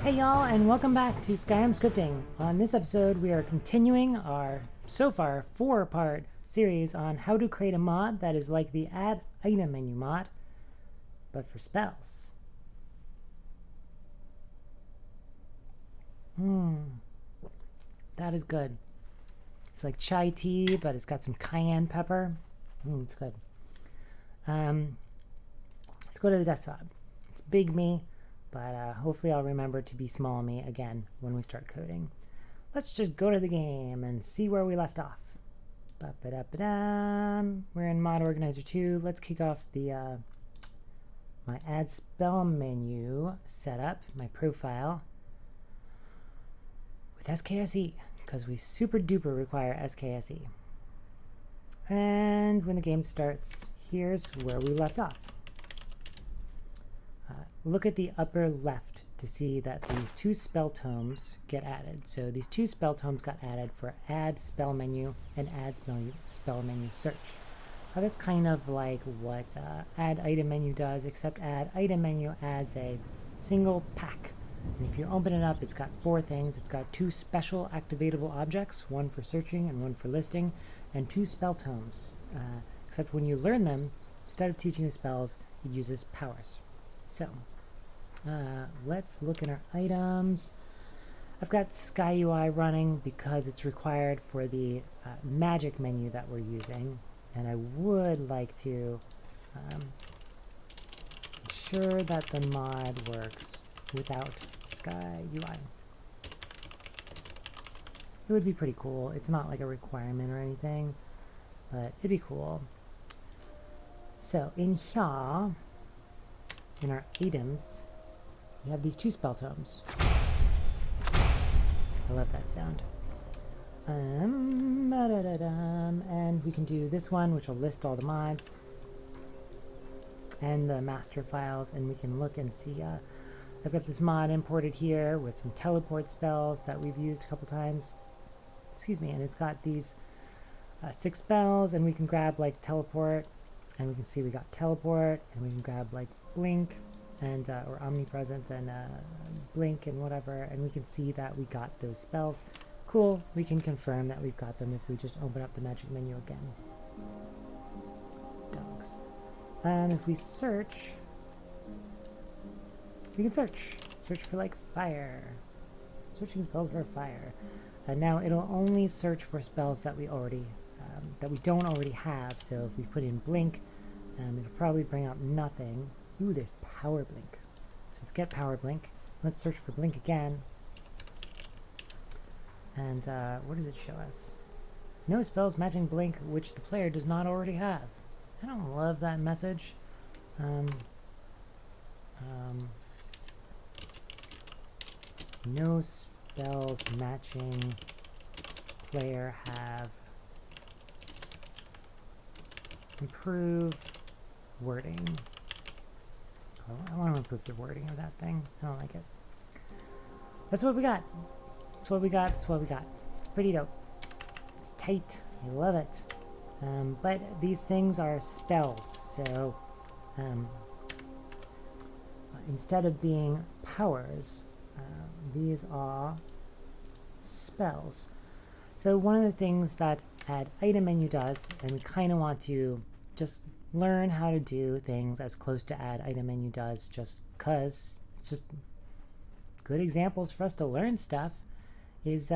Hey y'all, and welcome back to Skyrim Scripting. On this episode, we are continuing our, so far, 4-part series on how to create a mod that is like the AddItemMenu mod, but for spells. That is good. It's like chai tea, but it's got some cayenne pepper. It's good. Let's go to the desktop. It's big me, but hopefully I'll remember to be small me again when we start coding. Let's just go to the game and see where we left off. We're in Mod Organizer 2. Let's kick off the my AddSpellMenu setup, my profile, with SKSE, because we super duper require SKSE. And when the game starts, here's where we left off. Look at the upper left to see that the 2 spell tomes get added. So these 2 spell tomes got added for AddSpellMenu and AddSpellMenu Search. That's kind of like what AddItemMenu does, except AddItemMenu adds a single pack. And if you open it up, it's got 4 things. It's got 2 special activatable objects, one for searching and one for listing, and 2 spell tomes. Except when you learn them, instead of teaching you spells, it uses powers. So, let's look at our items. I've got SkyUI running because it's required for the magic menu that we're using, and I would like to ensure that the mod works without SkyUI. It would be pretty cool. It's not like a requirement or anything, but it'd be cool. So in here, in our items, we have these 2 spell tomes. I love that sound. And we can do this one, which will list all the mods and the master files, and we can look and see. I've got this mod imported here with some teleport spells that we've used a couple times. Excuse me, and it's got these 6 spells, and we can grab like teleport, and we can see we got teleport, and we can grab like blink and or omnipresence and blink and whatever, and we can see that we got those spells. Cool. We can confirm that we've got them if we just open up the magic menu again. Dogs. And if we search, we can search for like fire, searching spells for fire. And now it'll only search for spells that we already that we don't already have. So if we put in blink, it'll probably bring up nothing. Ooh, there's power blink. So let's get power blink. Let's search for blink again. And what does it show us? No spells matching blink which the player does not already have. I don't love that message. No spells matching player have. Improve wording. Oh, I want to improve the wording of that thing. I don't like it. That's what we got. That's what we got. That's what we got. It's pretty dope. It's tight. I love it. But these things are spells. So instead of being powers, these are spells. So one of the things that AddItemMenu does, and we kind of want to just learn how to do things as close to AddItemMenu does, just because it's just good examples for us to learn stuff, is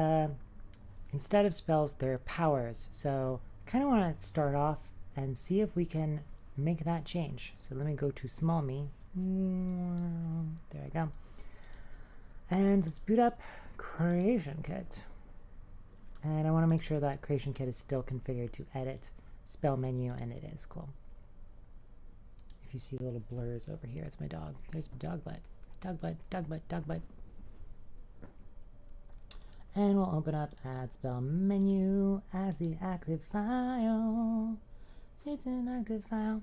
instead of spells, they're powers. So kind of want to start off and see if we can make that change. So let me go to small me. There I go. And let's boot up Creation Kit. And I want to make sure that Creation Kit is still configured to edit spell menu, and it is. Cool. If you see little blurs over here, it's my dog. There's my dog butt. Dog butt, dog butt, dog butt. And we'll open up AddSpellMenu as the active file. It's an active file.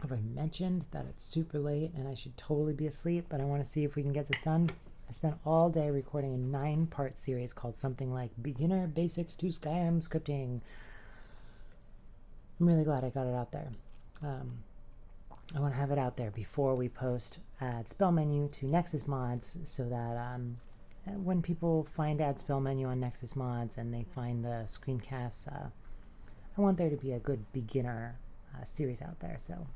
Have I mentioned that it's super late and I should totally be asleep, but I want to see if we can get this done? I spent all day recording a 9-part series called something like Beginner Basics to Skyrim Scripting. I'm really glad I got it out there. I want to have it out there before we post AddSpellMenu to Nexus mods, so that when people find AddSpellMenu on Nexus mods and they find the screencasts, I want there to be a good beginner series out there. So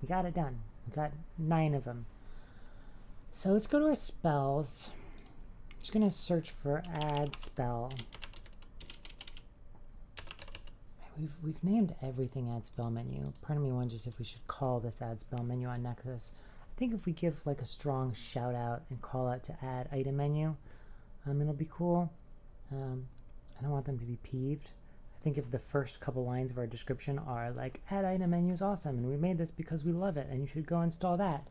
we got it done. We got 9 of them. So let's go to our spells. I'm just going to search for add spell. We've named everything AddSpellMenu. Part of me wonders if we should call this AddSpellMenu on Nexus. I think if we give like a strong shout out and call out to AddItemMenu, it'll be cool. I don't want them to be peeved. I think if the first couple lines of our description are like, AddItemMenu is awesome and we made this because we love it and you should go install that,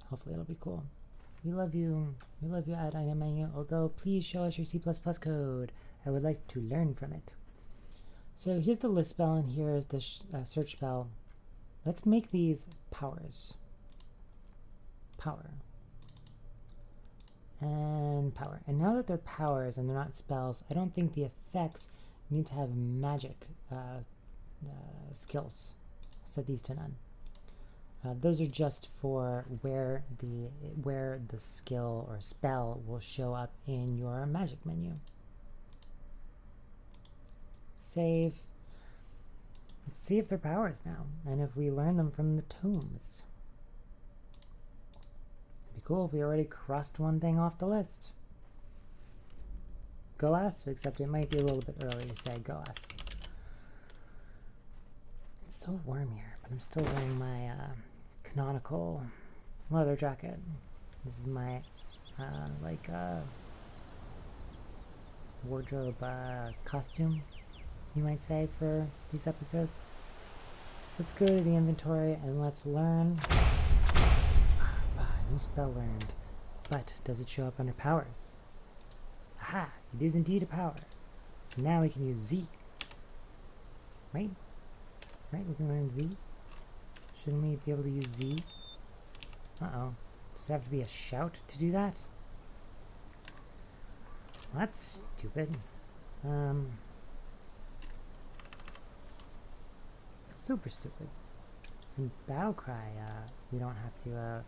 hopefully it'll be cool. We love you AddItemMenu, although please show us your C++ code. I would like to learn from it. So here's the list spell and here is the search spell. Let's make these powers. Power. And power. And now that they're powers and they're not spells, I don't think the effects need to have magic skills. Set these to none. Those are just for where the skill or spell will show up in your magic menu. Save. Let's see if they're powers now, and if we learn them from the tomes. It'd be cool if we already crossed one thing off the list. Go us, except it might be a little bit early to say go us. It's so warm here, but I'm still wearing my canonical leather jacket. This is my wardrobe costume, you might say, for these episodes. So let's go to the inventory and let's learn. New spell learned. But does it show up under powers? Aha! It is indeed a power. So now we can use Z. Right? Right? We can learn Z? Shouldn't we be able to use Z? Uh-oh. Does it have to be a shout to do that? Well, that's stupid. It's super stupid. In Battlecry, we don't have to,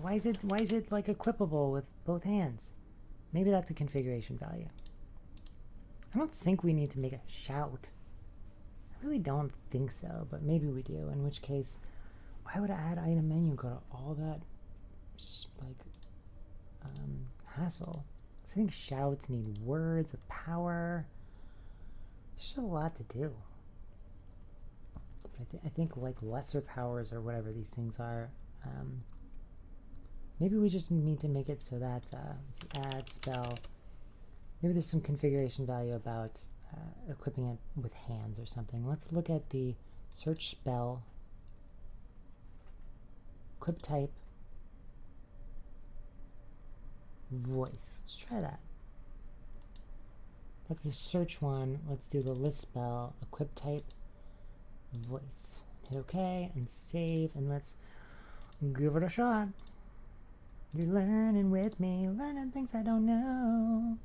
why is it like equipable with both hands? Maybe that's a configuration value. I don't think we need to make a shout. I really don't think so, but maybe we do, in which case, why would AddItemMenu go to all that, hassle? I think shouts need words of power. There's just a lot to do. But I think like lesser powers or whatever these things are, maybe we just need to make it so that let's see, add spell. Maybe there's some configuration value about equipping it with hands or something. Let's look at the search spell, equip type, voice. Let's try that. That's the search one. Let's do the list spell, equip type, voice. Hit OK and save, and let's give it a shot. You're learning with me, learning things I don't know.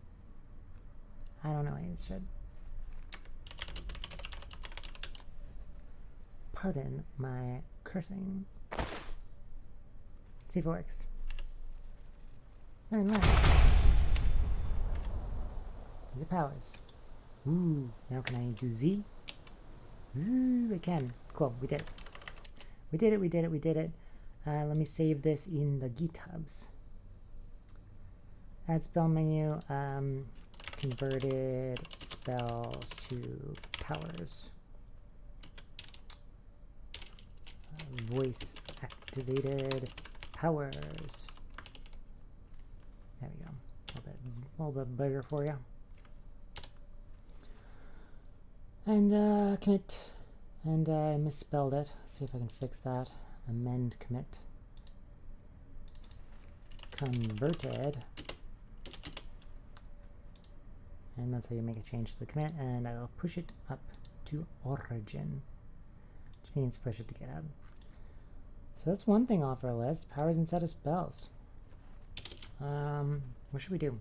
I don't know any of this shit. Pardon my cursing. Let's see if it works. Learn. These are powers. Ooh, now can I do Z? Ooh, I can. Cool, we did it. We did it. Let me save this in the GitHubs. AddSpellMenu, converted spells to powers. Voice activated powers. There we go. A little bit bigger for you. And commit. And I misspelled it. Let's see if I can fix that. Amend commit. Converted. And that's how you make a change to the commit. And I will push it up to origin, which means push it to GitHub. So that's one thing off our list. Powers instead of spells. What should we do?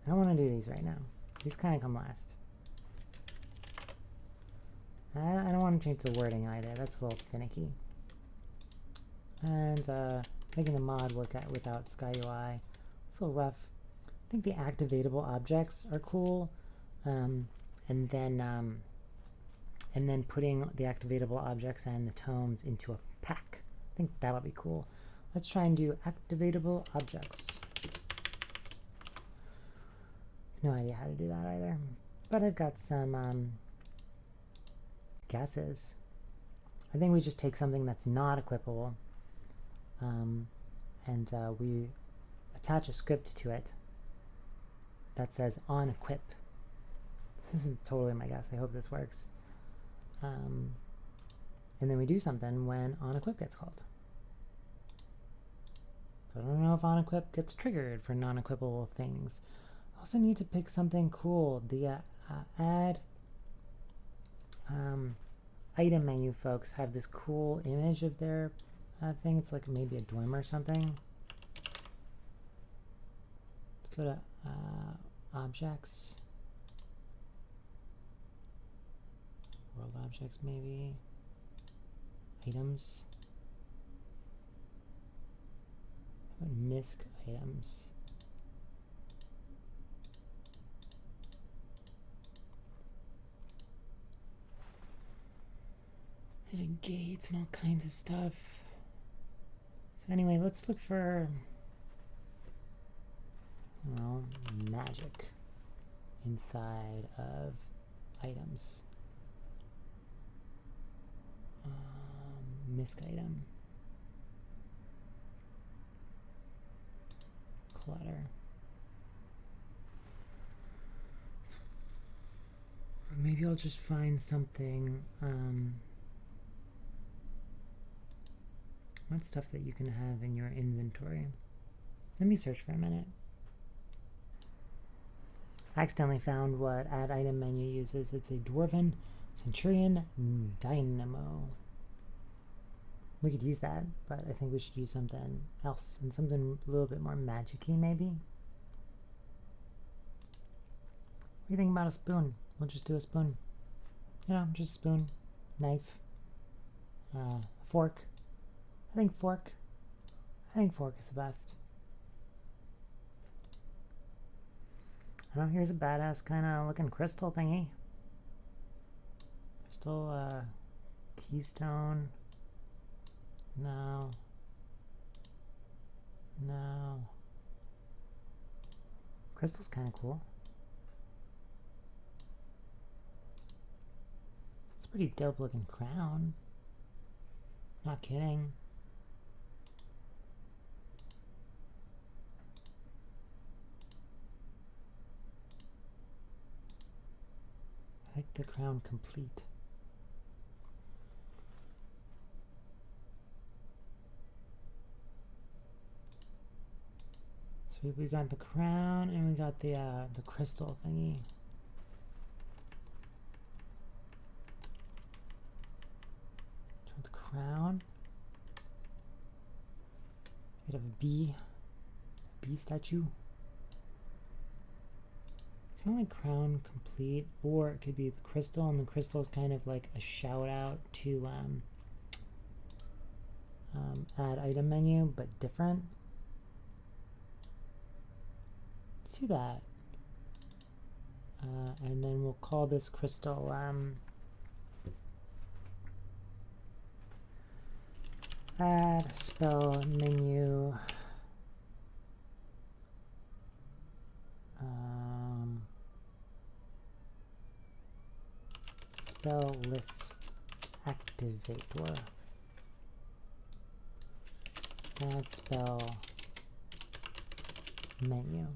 I don't want to do these right now. These kind of come last. I don't want to change the wording either. That's a little finicky. And making the mod work out without SkyUI. It's a little rough. I think the activatable objects are cool. And then putting the activatable objects and the tomes into a pack. I think that'll be cool. Let's try and do activatable objects. No idea how to do that either. But I've got some guesses. I think we just take something that's not equipable and we attach a script to it that says on equip. This isn't totally my guess. I hope this works. And then we do something when on equip gets called. So I don't know if on equip gets triggered for non-equipable things. I also need to pick something cool. The AddItemMenu folks have this cool image of their thing. It's like maybe a dorm or something. Let's go to objects. World objects maybe. Items. How about MISC items? Hidden gates and all kinds of stuff. So anyway, let's look for, well, magic inside of items. MISC item. Clutter. Maybe I'll just find something. What stuff that you can have in your inventory? Let me search for a minute. I accidentally found what AddItemMenu uses. It's a Dwarven Centurion Dynamo. We could use that, but I think we should use something else and something a little bit more magic-y maybe. What do you think about a spoon? We'll just do a spoon. You know, just a spoon, knife, fork. I think fork is the best. I don't know, here's a badass kind of looking crystal thingy. Crystal, keystone. No. No. Crystal's kind of cool. It's a pretty dope looking crown. Not kidding. I like the crown complete. So we got the crown and we got the crystal thingy. So the crown. We have a bee statue. Kind of like crown complete, or it could be the crystal, and the crystal is kind of like a shout out to AddItemMenu, but different. Let's do that, and then we'll call this crystal AddSpellMenu spell list activator. AddSpellMenu.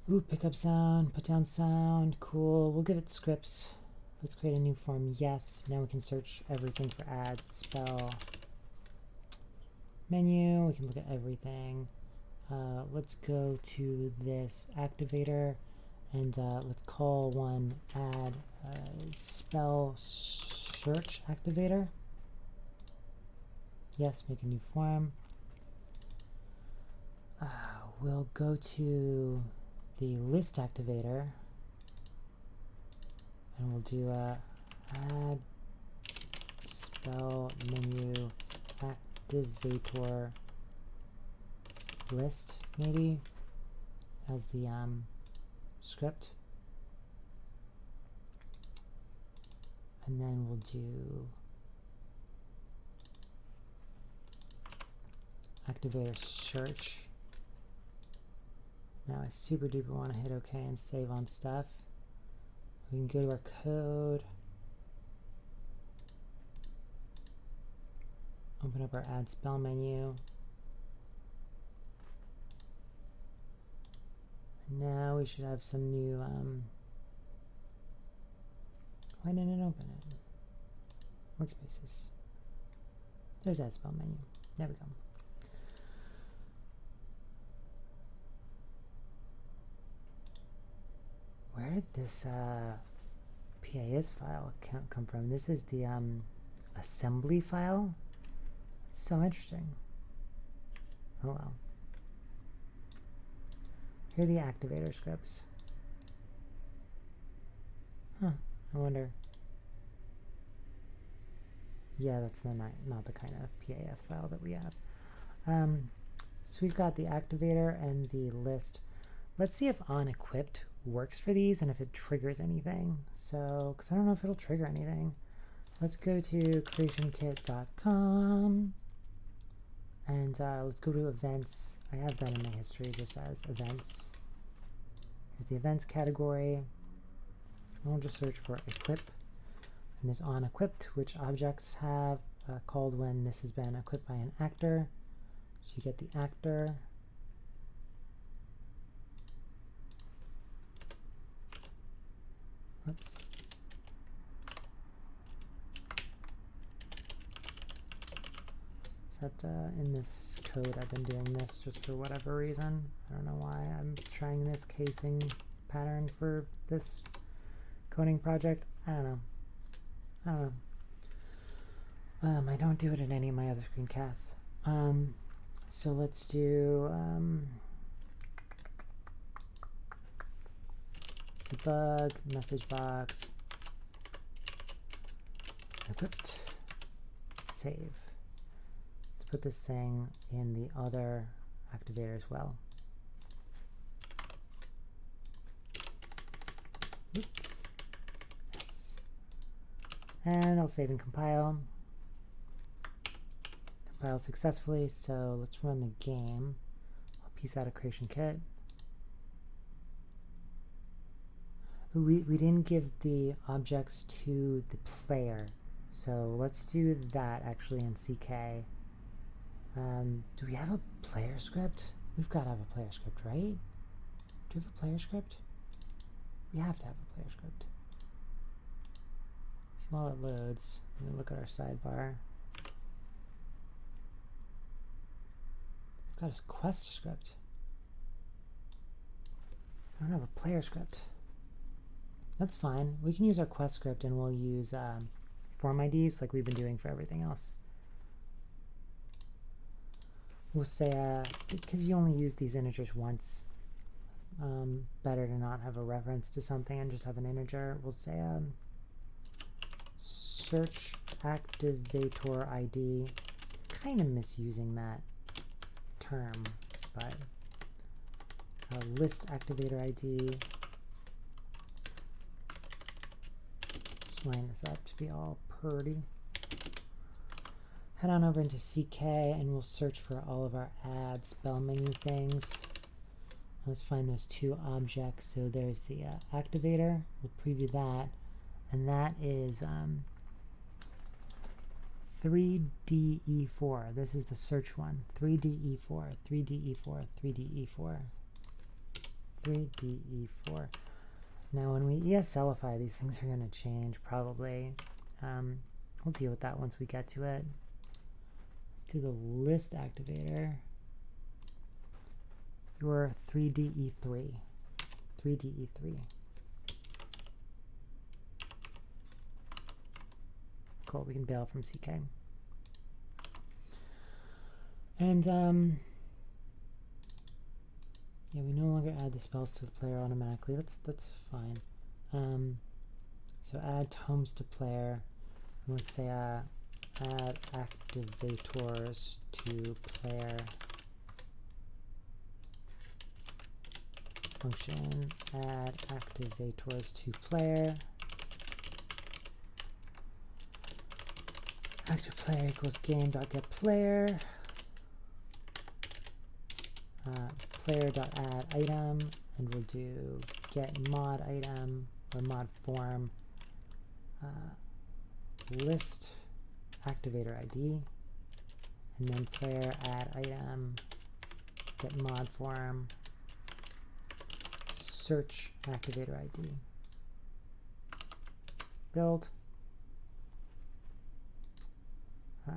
Ooh, pick up sound, put down sound, cool. We'll give it scripts. Let's create a new form. Yes, now we can search everything for AddSpellMenu. We can look at everything. Let's go to this activator and let's call one spell search activator. Yes, make a new form. We'll go to the list activator And we'll do a add spell menu activator list maybe as the script. And then we'll do activator search. Now I super duper want to hit OK and save on stuff. We can go to our code, open up our add spell menu. And now we should have some new, why didn't it open it? Workspaces. There's add spell menu. There we go. Where did this PAS file come from? This is the assembly file. It's so interesting. Oh well. Here are the activator scripts. Huh, I wonder. Yeah, that's not the kind of PAS file that we have. So we've got the activator and the list. Let's see if onEquipped works for these and if it triggers anything. So, because I don't know if it'll trigger anything. Let's go to creationkit.com and let's go to events. I have that in my history just as events. Here's the events category. And we'll just search for equip. And there's onEquipped, which objects have called when this has been equipped by an actor. So you get the actor. Oops. Except in this code I've been doing this just for whatever reason. I don't know why I'm trying this casing pattern for this coding project. I don't know. I don't do it in any of my other screencasts. So let's do debug, message box, equipped, save. Let's put this thing in the other activator as well. Oops. Yes. And I'll save and compile. Compile successfully, so let's run the game. I'll piece out a creation kit. We didn't give the objects to the player, so let's do that actually in CK. Do we have a player script? We've got to have a player script, right? Do we have a player script? We have to have a player script. So while it loads, I'm gonna look at our sidebar. We've got a quest script. I don't have a player script. That's fine. We can use our quest script and we'll use form IDs like we've been doing for everything else. We'll say, because you only use these integers once, better to not have a reference to something and just have an integer. We'll say search activator ID. Kind of misusing that term, but list activator ID. Line this up to be all purdy. Head on over into CK and we'll search for all of our add spell menu things. Let's find those two objects. So there's the activator. We'll preview that, and that is 3DE4. This is the search one. 3DE4, 3DE4, 3DE4, 3DE4. Now when we ESLify, these things are going to change probably. We'll deal with that once we get to it. Let's do the list activator. Your 3DE3. 3DE3. Cool, we can bail from CK. And yeah, we no longer add the spells to the player automatically. That's fine. So add tomes to player. And let's say add activators to player. Function add activators to player. Active player equals game.getPlayer. Player.add item, and we'll do get mod item or mod form list activator ID, and then player add item get mod form search activator ID. Build.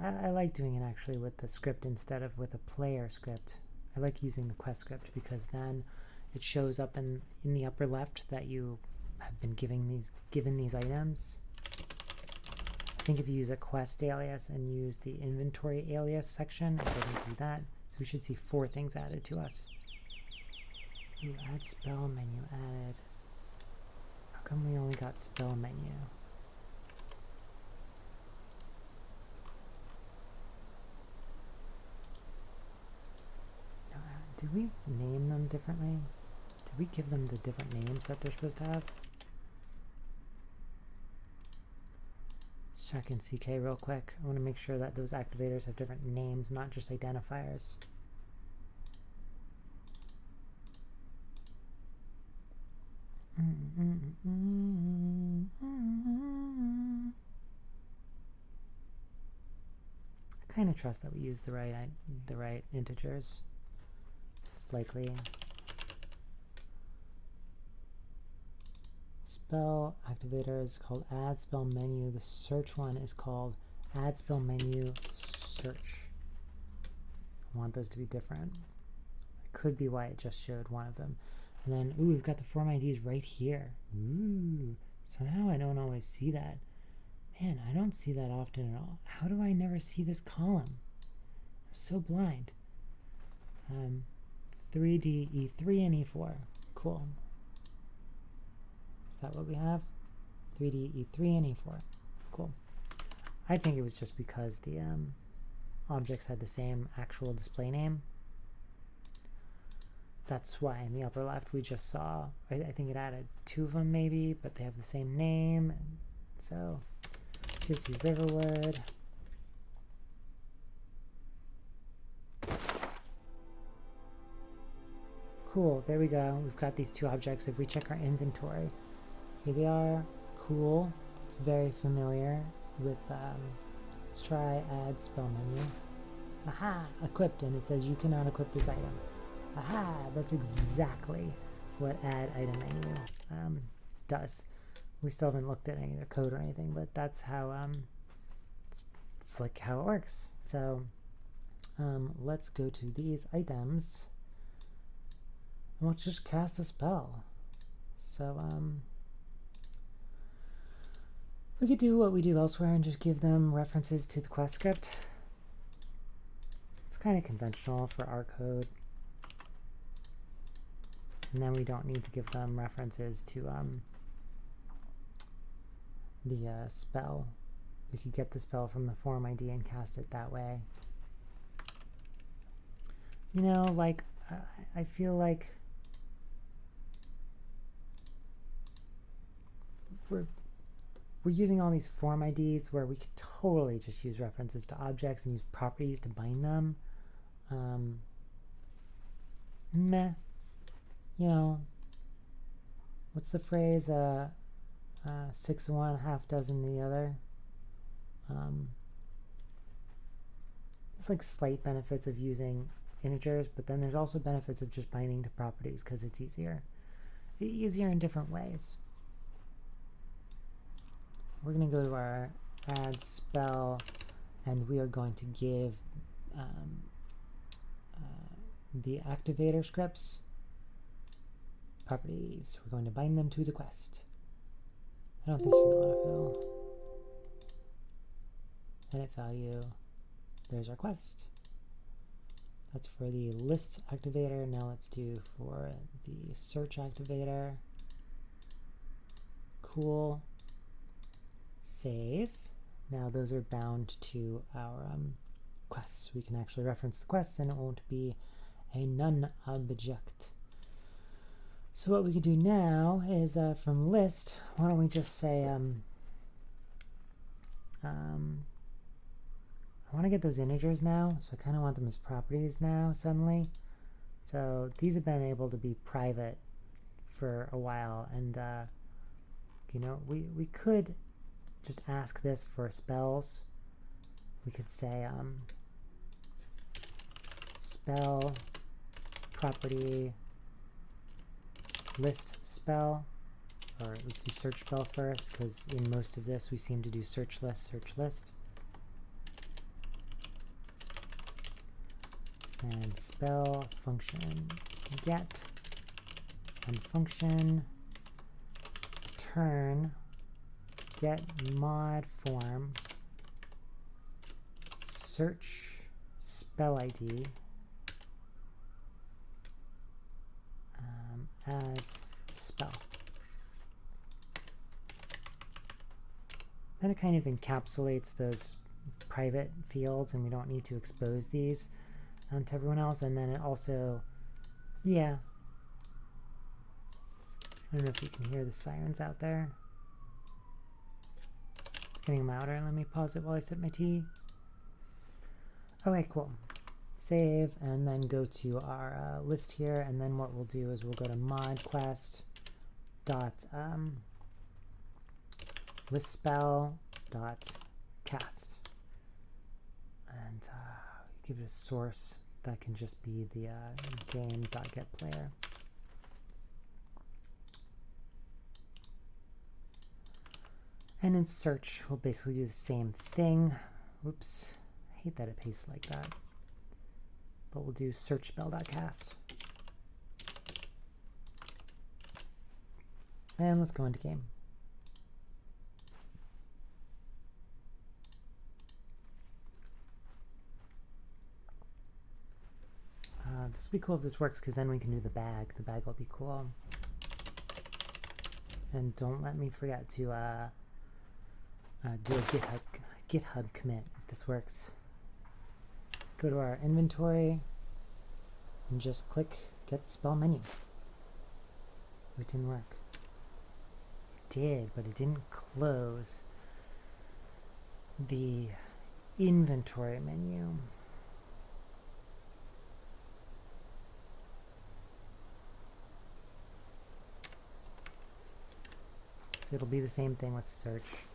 I like doing it actually with the script instead of with a player script. I like using the quest script because then it shows up in the upper left that you have been given these items. I think if you use a quest alias and use the inventory alias section, it doesn't do that. So we should see 4 things added to us. Ooh, add spell menu added. How come we only got spell menu? Did we name them differently? Did we give them the different names that they're supposed to have? Let's check in CK real quick. I want to make sure that those activators have different names, not just identifiers. I kind of trust that we use the right integers. It's likely. Spell activator is called AddSpellMenu. The search one is called AddSpellMenu Search. I want those to be different. That could be why it just showed one of them. And then, ooh, we've got the form IDs right here. Ooh, somehow I don't always see that. Man, I don't see that often at all. How do I never see this column? I'm so blind. 3D, E3, and E4. Cool. Is that what we have? 3D, E3, and E4. Cool. I think it was just because the objects had the same actual display name. That's why in the upper left we just saw, I think it added 2 of them maybe, but they have the same name. And so let's just see Riverwood. Cool, there we go. We've got these 2 objects. If we check our inventory, here they are. Cool. It's very familiar with, let's try AddSpellMenu. Aha, equipped, and it says you cannot equip this item. Aha, that's exactly what AddItemMenu does. We still haven't looked at any of their code or anything, but that's how, it's like how it works. So let's go to these items. And we'll just cast a spell. So we could do what we do elsewhere and just give them references to the quest script. It's kind of conventional for our code. And then we don't need to give them references to the spell. We could get the spell from the form ID and cast it that way. You know, like, I feel like we're using all these form IDs where we could totally just use references to objects and use properties to bind them. Meh. You know, what's the phrase? 6 of one, half dozen the other. It's like slight benefits of using integers, but then there's also benefits of just binding to properties because it's easier. Easier in different ways. We're going to go to our add spell, and we are going to give the activator scripts properties. We're going to bind them to the quest. I don't think you can autofill. Edit value. There's our quest. That's for the list activator. Now let's do for the search activator. Cool. Save. Now those are bound to our quests. We can actually reference the quests and it won't be a none object. So what we can do now is from list, why don't we just say I want to get those integers now, so I kind of want them as properties now suddenly. So these have been able to be private for a while, and you know, we could just ask this for spells. We could say spell property list spell, or let's do search spell first, because in most of this we seem to do search list, and spell function get, and function return get mod form search spell ID as spell. Then it kind of encapsulates those private fields, and we don't need to expose these to everyone else. And then it also, yeah, I don't know if you can hear the sirens out there. It's getting louder. Let me pause it while I sip my tea. Okay, cool. Save, and then go to our list here, and then what we'll do is we'll go to mod quest dot list spell dot cast, and give it a source that can just be the game dot get player. And in search we'll basically do the same thing. Oops, I hate that it pastes like that. But we'll do search spell.cast. And let's go into game. This will be cool if this works, because then we can do the bag. The bag will be cool. And don't let me forget to do a GitHub commit if this works. Go to our inventory and just click get spell menu. It didn't work. It did, but it didn't close the inventory menu. So it'll be the same thing with search.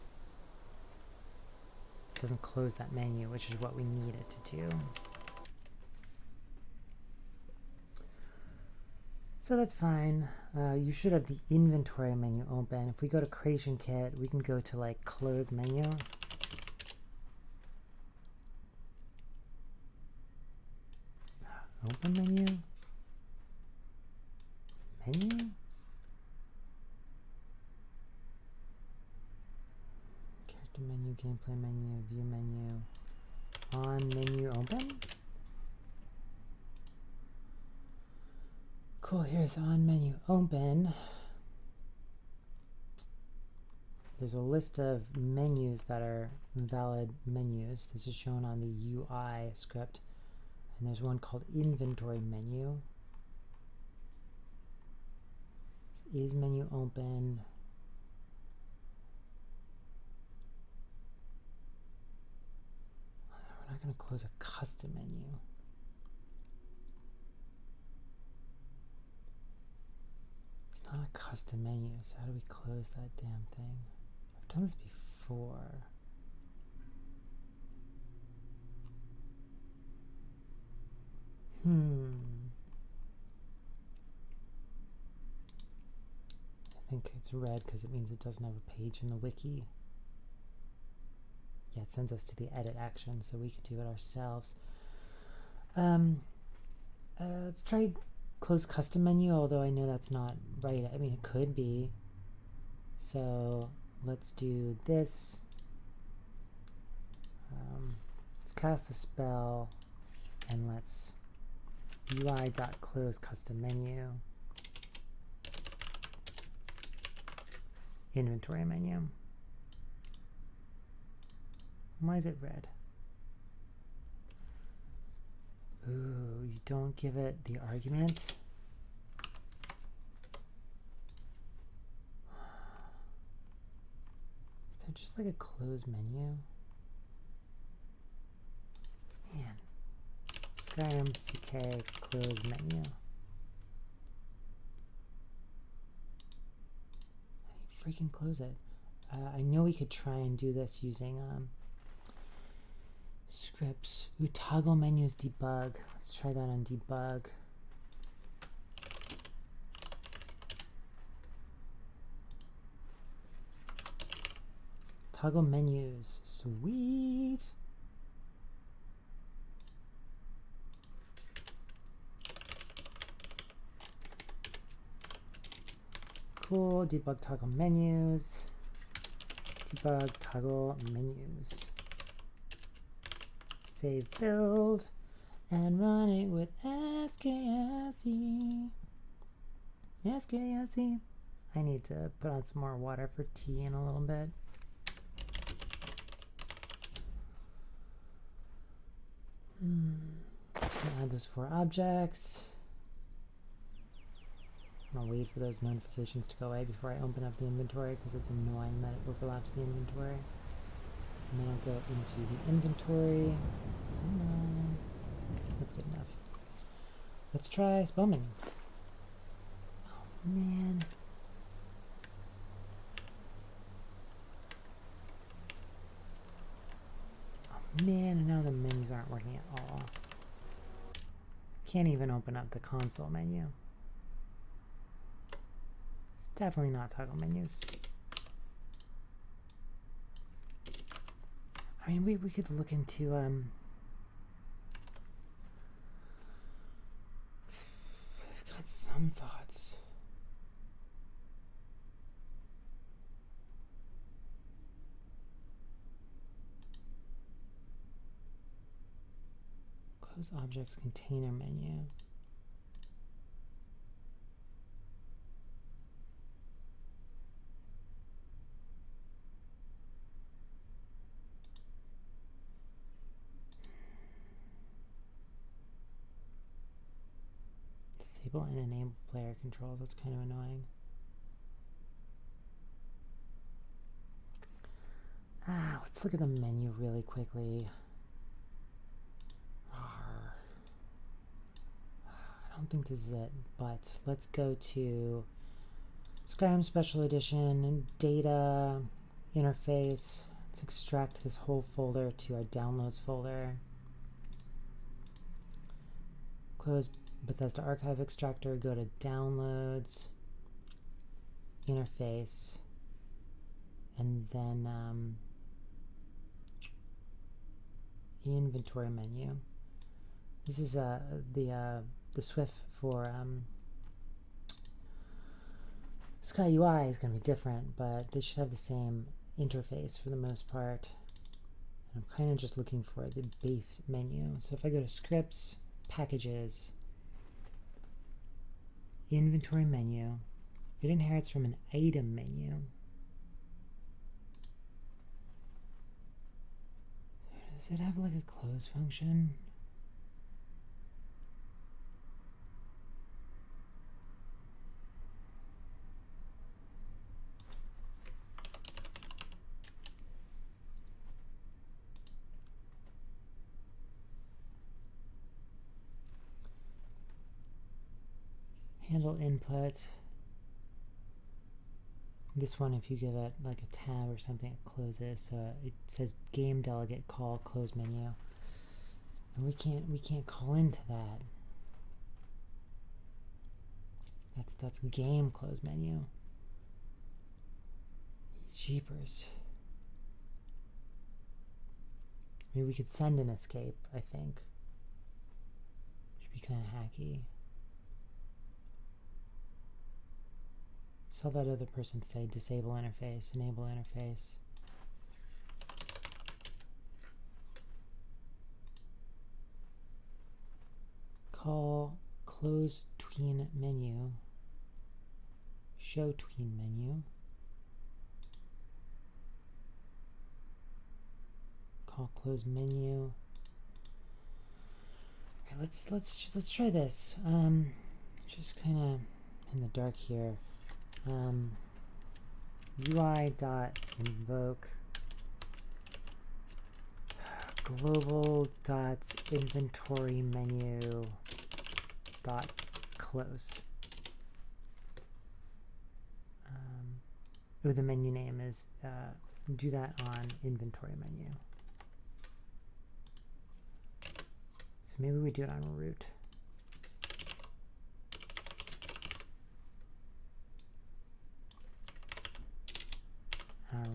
It doesn't close that menu, which is what we need it to do. So that's fine. You should have the inventory menu open. If we go to creation kit, we can go to like close menu. Open menu? Menu? Character menu, gameplay menu, view menu. On menu open? Cool, here's on menu open. There's a list of menus that are valid menus. This is shown on the UI script. And there's one called inventory menu. Is menu open? We're not going to close a custom menu. It's not a custom menu, so how do we close that damn thing? I've done this before. I think it's red because it means it doesn't have a page in the wiki. Yeah, it sends us to the edit action, so we could do it ourselves. Let's try close custom menu, although I know that's not right. I mean, it could be. So let's do this. Let's cast the spell, and let's UI.close custom menu. Inventory menu. Why is it red? Ooh, you don't give it the argument. Is there just like a close menu? Man. Skyrim CK close menu. How do you freaking close it? I know we could try and do this using scripts. Ooh, toggle menus debug. Let's try that on debug. Toggle menus. Sweet. Cool. Debug toggle menus. Debug toggle menus. Save build and run it with SKSE. SKSE. I need to put on some more water for tea in a little bit. Add those 4 objects. I'll wait for those notifications to go away before I open up the inventory because it's annoying that it overlaps the inventory. And then I'll go into the inventory. Come on. That's good enough. Let's try AddSpellMenu. Oh man. Oh man, and now the menus aren't working at all. Can't even open up the console menu. It's definitely not toggle menus. I mean, we could look into I've got some thoughts. Close objects container menu. Disable and enable player controls. That's kind of annoying. Let's look at the menu really quickly. I don't think this is it, but let's go to Skyrim Special Edition, Data, Interface. Let's extract this whole folder to our Downloads folder. Close Bethesda Archive Extractor, go to Downloads, Interface, and then Inventory menu. This is the Swift for Sky UI is going to be different, but they should have the same interface for the most part. And I'm kind of just looking for the base menu. So if I go to Scripts, Packages, Inventory menu, it inherits from an item menu. Does it have like a close function? Handle input. This one, if you give it like a tab or something, it closes. So it says game delegate call close menu, and we can't call into that. That's game close menu. Jeepers. I mean, we could send an escape. I think should be kind of hacky. Saw that other person say disable interface, enable interface. Call close tween menu, show tween menu. call close menu. All right, let's try this. Just kind of in the dark here. UI.invoke global.inventory menu dot close. The menu name is do that on inventory menu. So maybe we do it on root.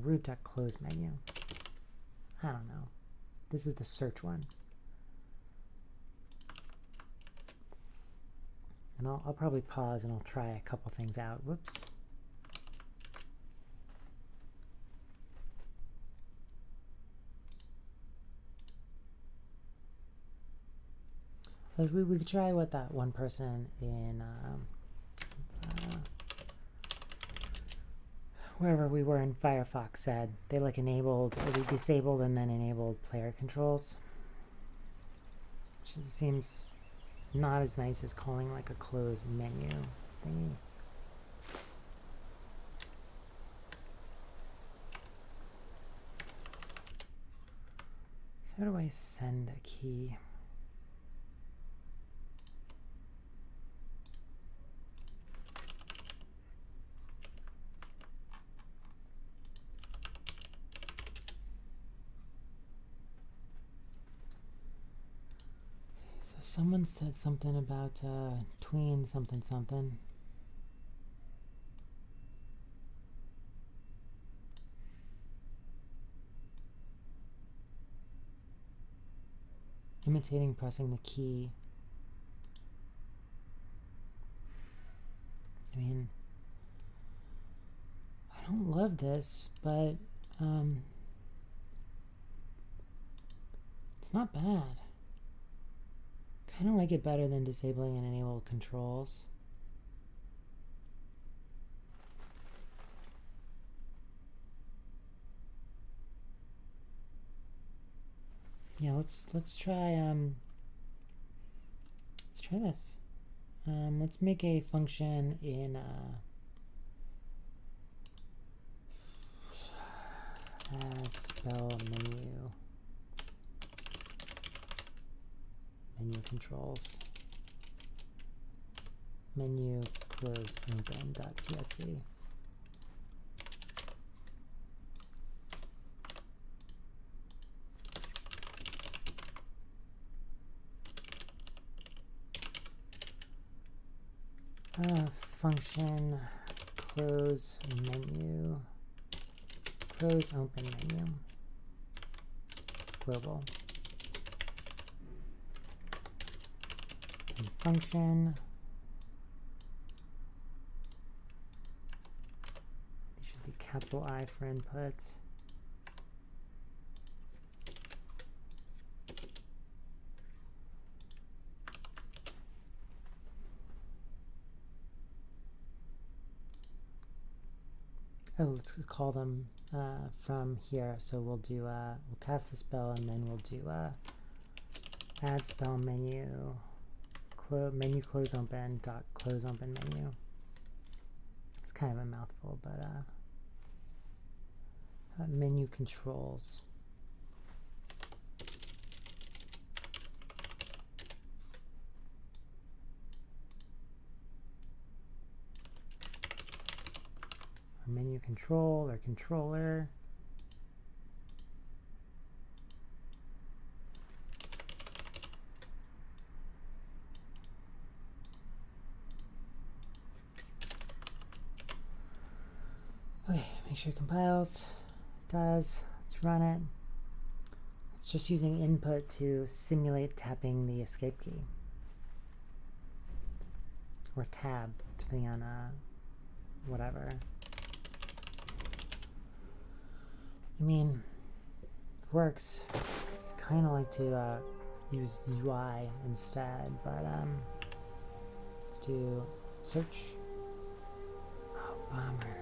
Root.close menu. I don't know. This is the search one. And I'll probably pause and I'll try a couple things out. Whoops. We could try what that one person in wherever we were in Firefox said. They like enabled, or they disabled and then enabled player controls. Which seems not as nice as calling like a close menu thingy. So how do I send a key? Someone said something about tween something something. Imitating pressing the key. I mean, I don't love this, but it's not bad. I don't like it better than disabling and enable controls. Yeah, let's try this. Let's make a function in AddSpellMenu menu controls menu close open.psc. Function close menu close open menu global. Function. It should be capital I for input. Oh, let's call them from here. So we'll do we'll cast the spell and then we'll do AddSpellMenu menu close open dot close open menu. It's kind of a mouthful, but menu controls. Or menu control or controller. Okay, make sure it compiles. It does. Let's run it. It's just using input to simulate tapping the escape key. Or tab, depending on whatever. I mean, it works. I kind of like to use UI instead, but let's do search. Oh, bummer.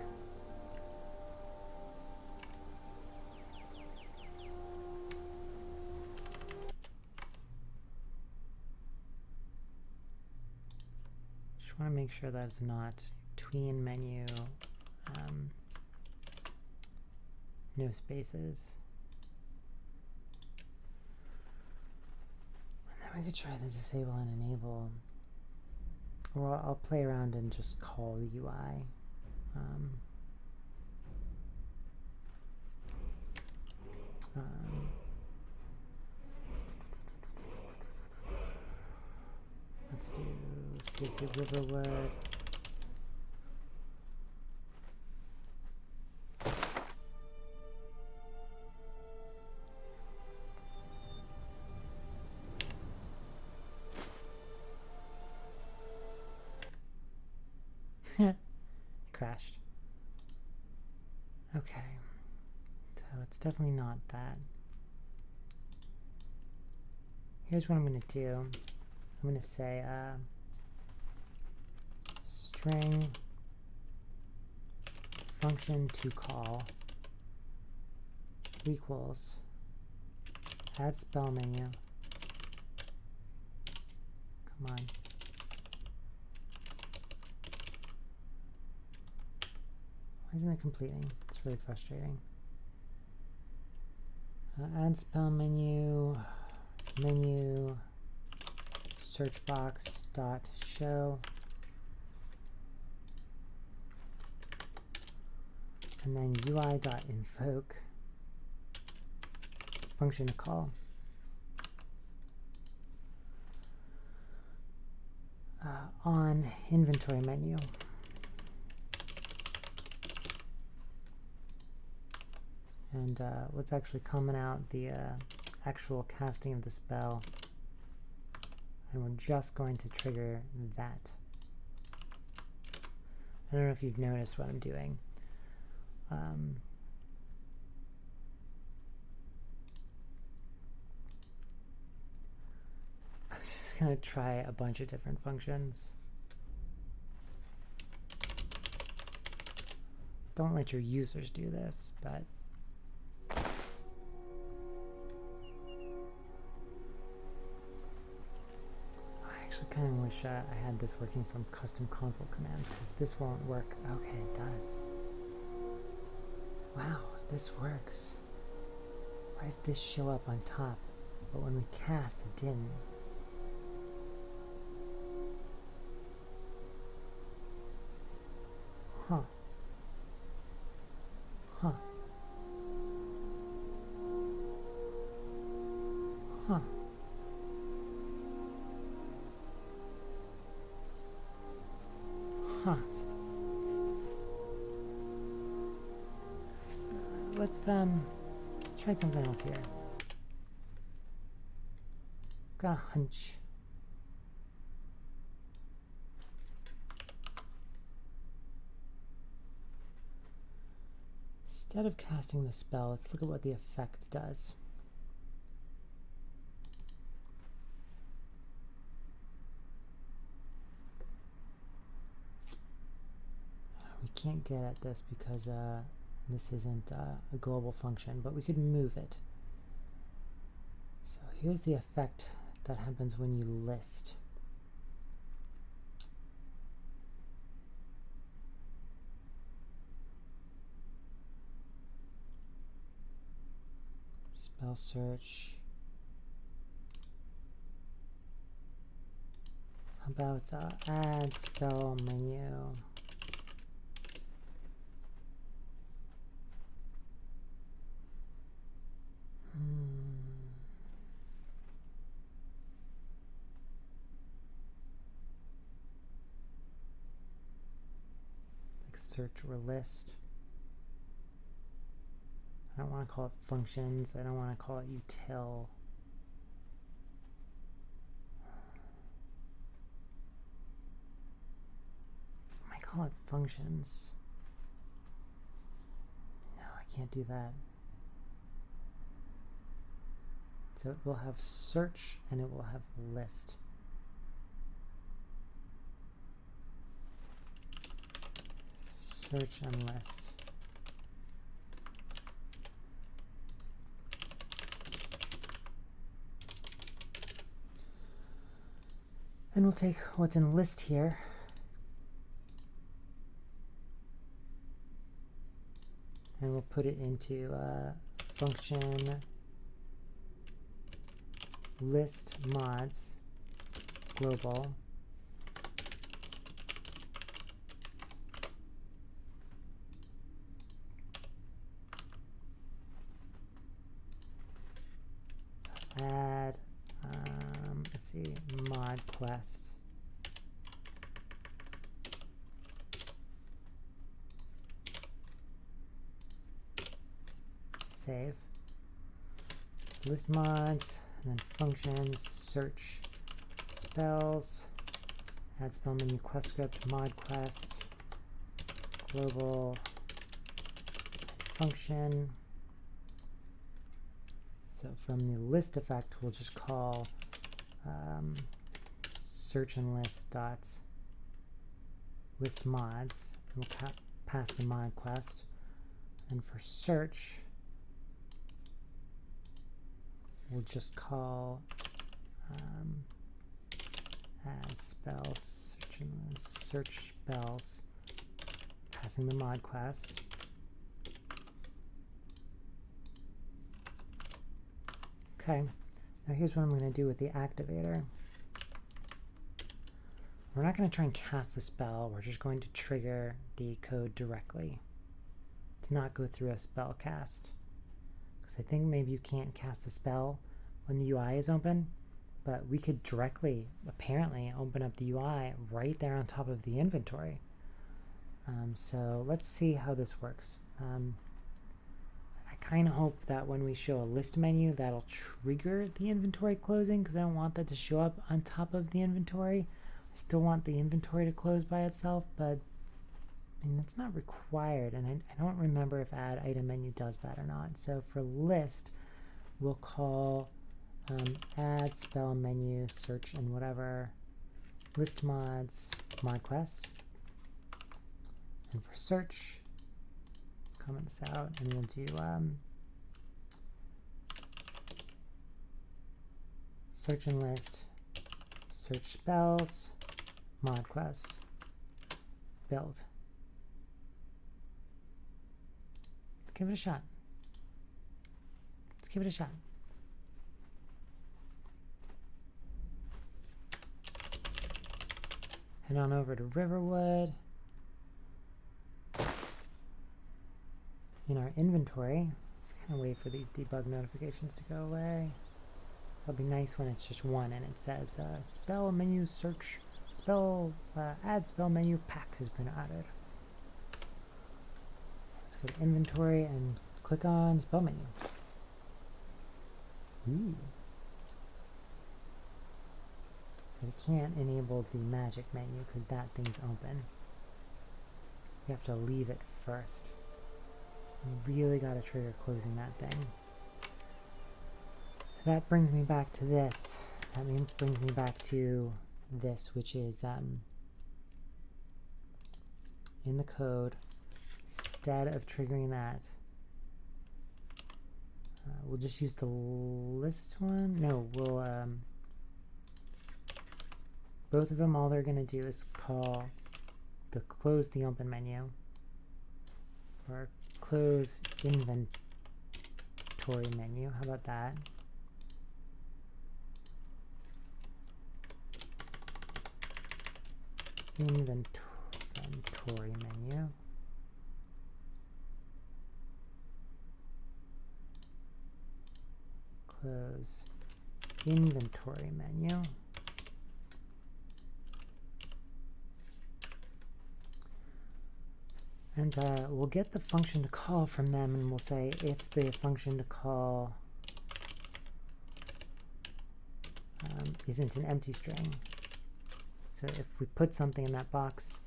Just want to make sure that's not tween menu, no spaces. And then we could try the disable and enable. Or I'll play around and just call the UI. Let's do CC Riverwood. Crashed. Okay, so it's definitely not that. Here's what I'm going to do. I'm going to say string function to call equals AddSpellMenu. Come on. Why isn't it completing? It's really frustrating. AddSpellMenu menu search box dot show, and then UI dot invoke function to call. On inventory menu. And let's actually comment out the actual casting of the spell, and we're just going to trigger that. I don't know if you've noticed what I'm doing. I'm just going to try a bunch of different functions. Don't let your users do this, but I kind of wish I had this working from custom console commands, because this won't work. Okay, it does. Wow, this works. Why does this show up on top, but when we cast, it didn't? Huh. Huh. Huh. Huh. Let's try something else here. Got a hunch. Instead of casting the spell, let's look at what the effect does. We can't get at this because this isn't a global function, but we could move it. So here's the effect that happens when you list. Spell search. How about AddSpellMenu? Like search or list. I don't want to call it functions. I don't want to call it util. I might call it functions. No, I can't do that. So it will have search and it will have list. Search and list. And we'll take what's in list here, and we'll put it into function list mods global add let's see, mod quest save. So list mods, and then functions, search spells, add spell menu quest script, mod quest, global function. So from the list effect, we'll just call search and list dots list mods. We'll pass the mod quest. And for search, we'll just call add spells, search and list, search spells, passing the mod quest. Okay, now here's what I'm going to do with the activator. We're not going to try and cast the spell, we're just going to trigger the code directly to not go through a spell cast. Because I think maybe you can't cast a spell when the UI is open, but we could directly, apparently, open up the UI right there on top of the inventory. So let's see how this works. I kind of hope that when we show a list menu, that'll trigger the inventory closing, because I don't want that to show up on top of the inventory. I still want the inventory to close by itself, but I mean, that's not required, and I don't remember if AddItemMenu does that or not. So for list, we'll call AddSpellMenu search and whatever list mods mod quest. And for search, comment this out, and we'll do search and list, search spells, mod quest, build. Let's give it a shot. Let's give it a shot. Head on over to Riverwood. In our inventory, just kind of wait for these debug notifications to go away. That'll be nice when it's just one and it says spell menu search spell AddSpellMenu Pack has been added. Let's go to inventory and click on spell menu. Ooh. But it can't enable the magic menu because that thing's open. You have to leave it first. You really got to trigger closing that thing. So that brings me back to this. That brings me back to this, which is in the code. Instead of triggering that, we'll just use the list one. No, we'll both of them. All they're going to do is call the close the open menu or close inventory menu. How about that? Inventory menu. Close inventory menu. And we'll get the function to call from them, and we'll say if the function to call isn't an empty string. So if we put something in that box,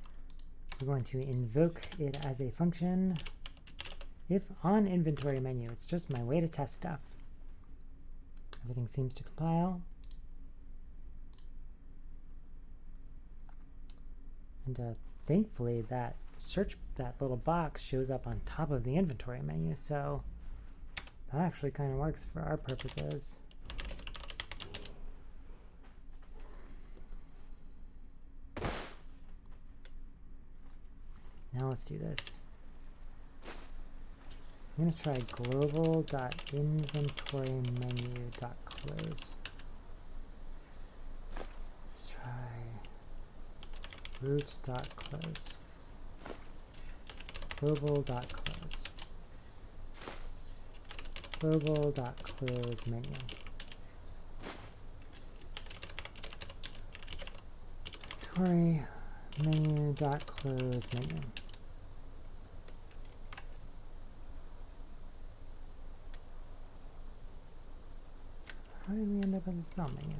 we're going to invoke it as a function. If on inventory menu, it's just my way to test stuff. Everything seems to compile. And thankfully that little box shows up on top of the inventory menu, so that actually kind of works for our purposes. Now let's do this. I'm going to try global.inventorymenu.close. Let's try root.close. Global.close. Global.close menu. Inventory menu.close menu. How did we end up with the spell menu?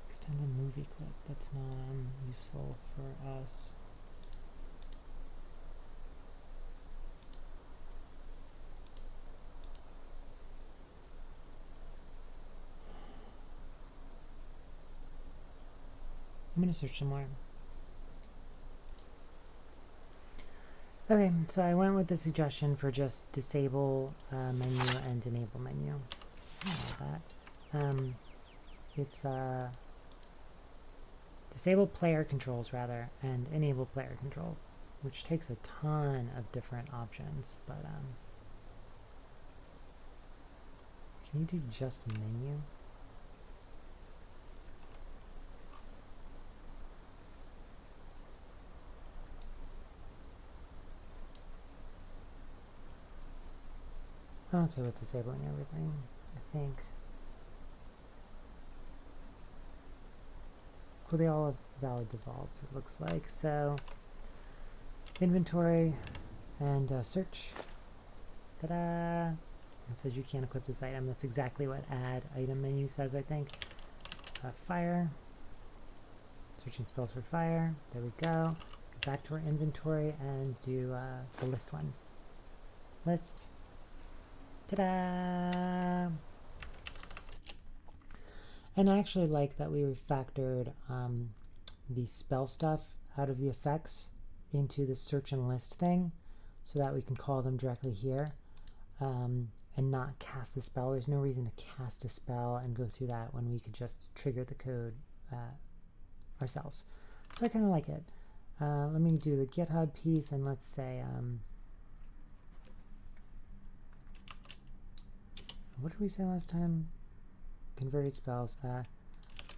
Extended movie clip. That's not useful for us. I'm going to search some more. Okay, so I went with the suggestion for just disable menu and enable menu. I don't know that. It's disable player controls rather, and enable player controls, which takes a ton of different options. But can you do just menu? I'm okay with disabling everything, I think. Well, they all have valid defaults, it looks like. So, inventory and search. Ta-da! It says you can't equip this item. That's exactly what AddItemMenu says, I think. Fire. Searching spells for fire. There we go. Go back to our inventory and do the list one. List. Ta-da! And I actually like that we refactored the spell stuff out of the effects into the search and list thing so that we can call them directly here and not cast the spell. There's no reason to cast a spell and go through that when we could just trigger the code ourselves. So I kind of like it. Let me do the GitHub piece and let's say what did we say last time? Converted spells.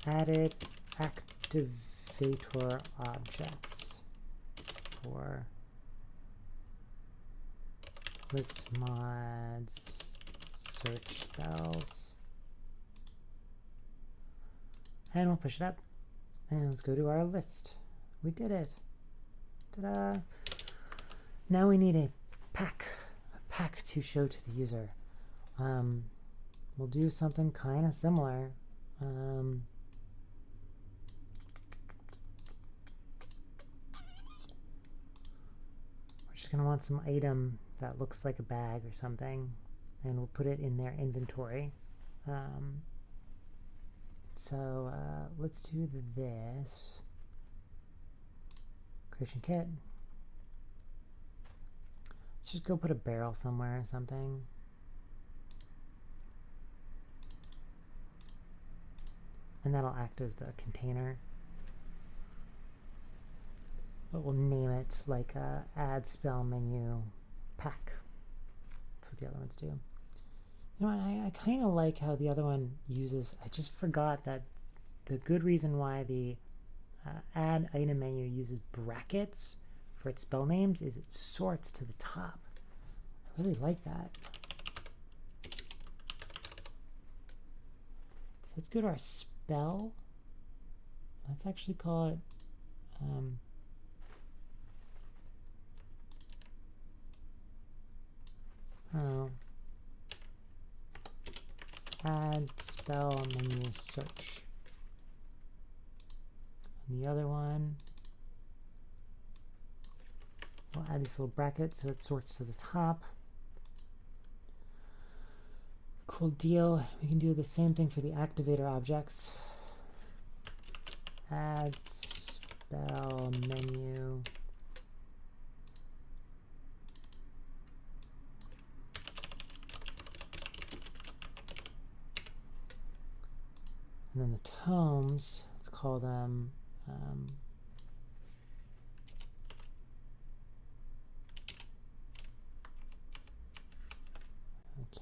Added activator objects for list mods search spells. And we'll push it up. And let's go to our list. We did it. Ta-da! Now we need a pack to show to the user. We'll do something kind of similar. We're just going to want some item that looks like a bag or something, and we'll put it in their inventory. So let's do this. Creation kit. Let's just go put a barrel somewhere or something. And that'll act as the container. But we'll name it like AddSpellMenu Pack. That's what the other ones do. You know what, I kind of like how the other one uses, I just forgot that the good reason why the AddItemMenu uses brackets for its spell names is it sorts to the top. I really like that. So let's go to our spell. Let's actually call it AddSpellMenu search. And the other one, we'll add these little brackets so it sorts to the top. Cool deal. We can do the same thing for the activator objects. AddSpellMenu. And then the tomes, let's call them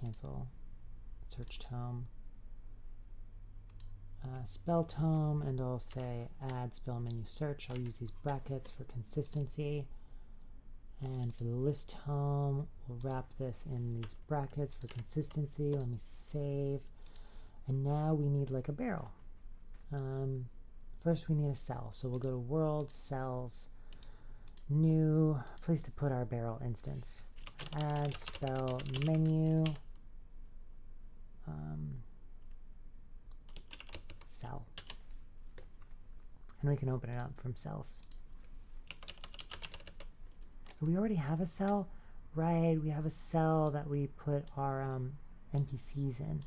cancel search tome, spell tome, and I'll say add spell menu search. I'll use these brackets for consistency. And for the list tome, we'll wrap this in these brackets for consistency. Let me save. And now we need like a barrel. First we need a cell. So we'll go to world, cells, new, place to put our barrel instance. Add spell menu, cell. And we can open it up from cells. We already have a cell, right? We have a cell that we put our NPCs in.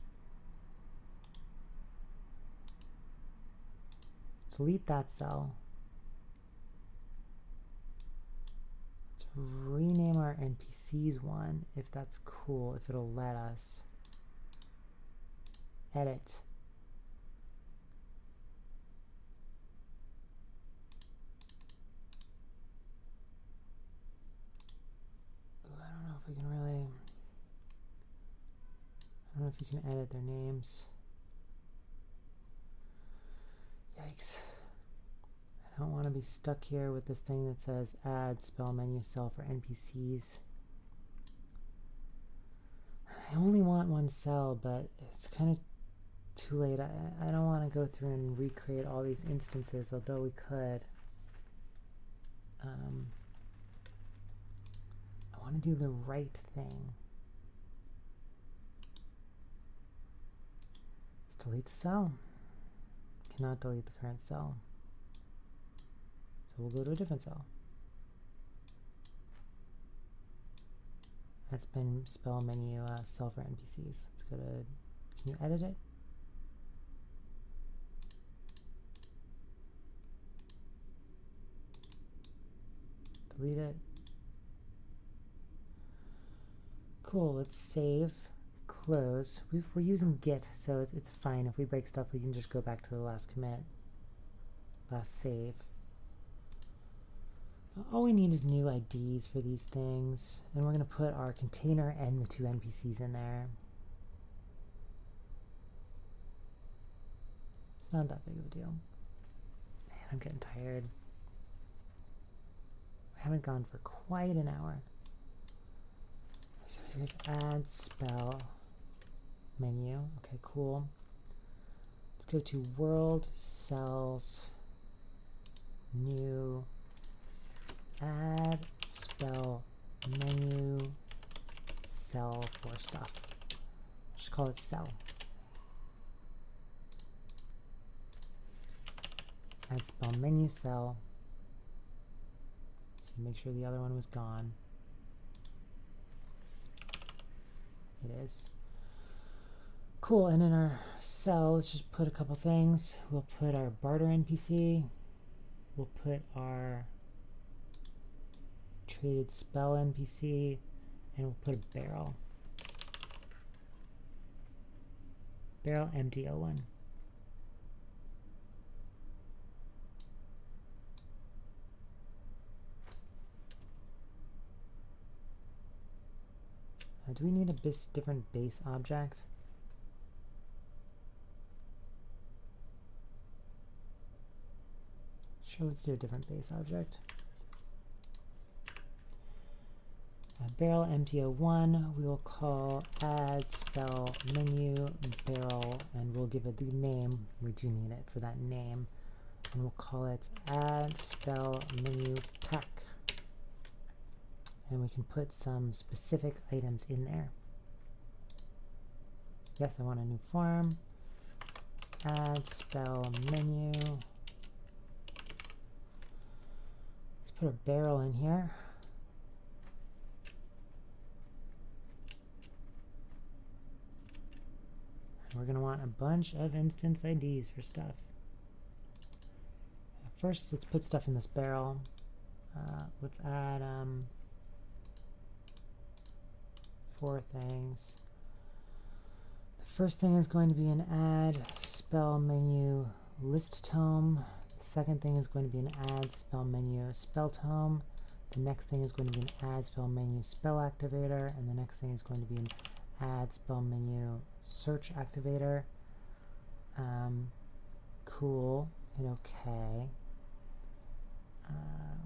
Delete that cell. Let's rename our NPCs one, if that's cool, if it'll let us. Edit. Ooh, I don't know if we can really, I don't know if you can edit their names. Yikes. I don't want to be stuck here with this thing that says add spell menu cell for NPCs. I only want one cell, but it's kind of too late. I don't want to go through and recreate all these instances, although we could. I want to do the right thing. Let's delete the cell. Cannot delete the current cell. So we'll go to a different cell. That's been spell menu cell for NPCs. Let's go to, can you edit it? Delete it. Cool, let's save, close. We're using git, so it's fine. If we break stuff, we can just go back to the last commit, last save. All we need is new IDs for these things, and we're going to put our container and the two NPCs in there. It's not that big of a deal. Man, I'm getting tired. I haven't gone for quite an hour. So here's add spell menu. Okay, cool. Let's go to world, cells, new, add spell menu cell for stuff. Just call it cell. Add spell menu cell. Let's see, make sure the other one was gone. It is. Cool, and in our cell, let's just put a couple things. We'll put our barter NPC. We'll put our traded spell NPC, and we'll put a barrel. Barrel MD01. Do we need a different base object? Sure, let's do a different base object. Barrel MT01, we will call add spell menu barrel, and we'll give it the name. We do need it for that name, and we'll call it AddSpellMenu Pack. And we can put some specific items in there. Yes, I want a new form. Add spell menu. Let's put a barrel in here. We're going to want a bunch of instance IDs for stuff. First, let's put stuff in this barrel. Let's add 4 things. The first thing is going to be an AddSpellMenu list tome. The second thing is going to be an AddSpellMenu spell tome. The next thing is going to be an AddSpellMenu spell activator, and the next thing is going to be an AddSpellMenu search activator. Cool and okay.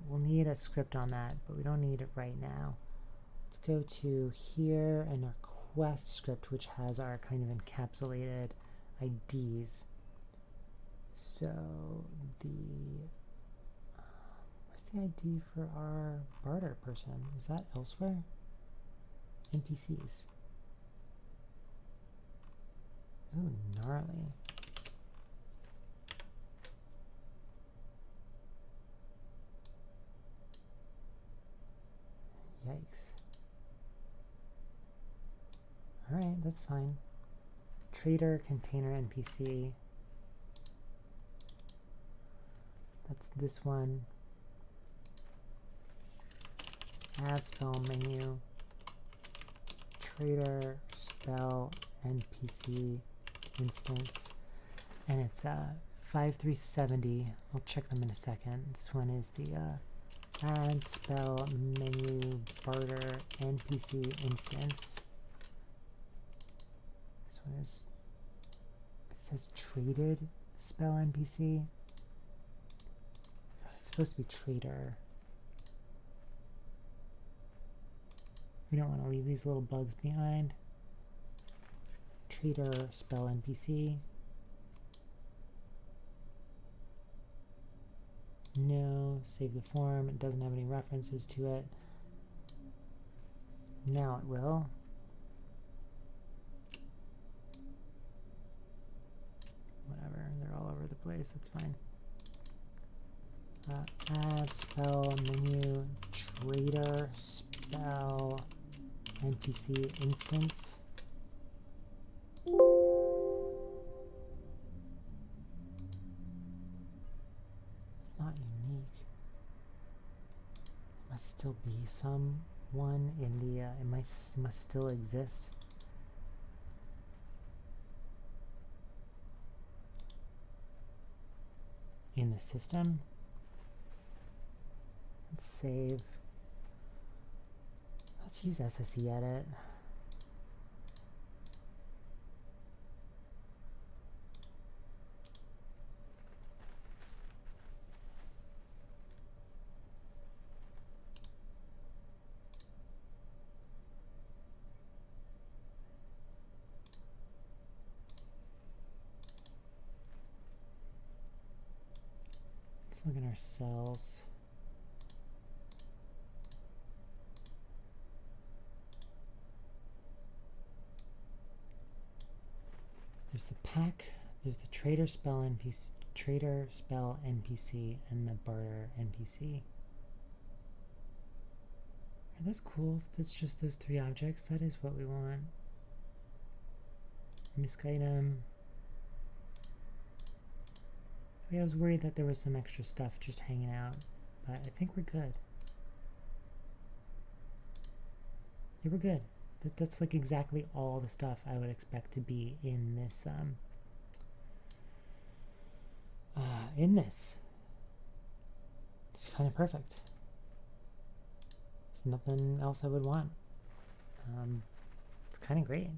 We'll need a script on that, but we don't need it right now. Let's go to here and our quest script, which has our kind of encapsulated IDs. So where's the ID for our barter person? Is that elsewhere? NPCs. Ooh, gnarly. Yikes. Alright, that's fine. Trader, container, NPC. That's this one. AddSpellMenu. Trader, spell, NPC instance. And it's 5370. I'll check them in a second. This one is the AddSpellMenu barter NPC instance. This one is, it says traded spell NPC. It's supposed to be trader. We don't want to leave these little bugs behind. Trader spell NPC. No, save the form. It doesn't have any references to it. Now it will. Whatever, they're all over the place, that's fine. AddSpellMenu trader spell NPC instance. It's not unique. It must still be someone in the, it must still exist. In the system. Let's save. Let's use SSE edit. Let's look at our cells. There's the pack, there's the trader spell NPC, and the barter NPC. That's cool. If that's just those 3 objects, that is what we want. Misc item. I was worried that there was some extra stuff just hanging out, but I think we're good. Yeah, we're good. That's like exactly all the stuff I would expect to be in this. It's kind of perfect. There's nothing else I would want. It's kind of great.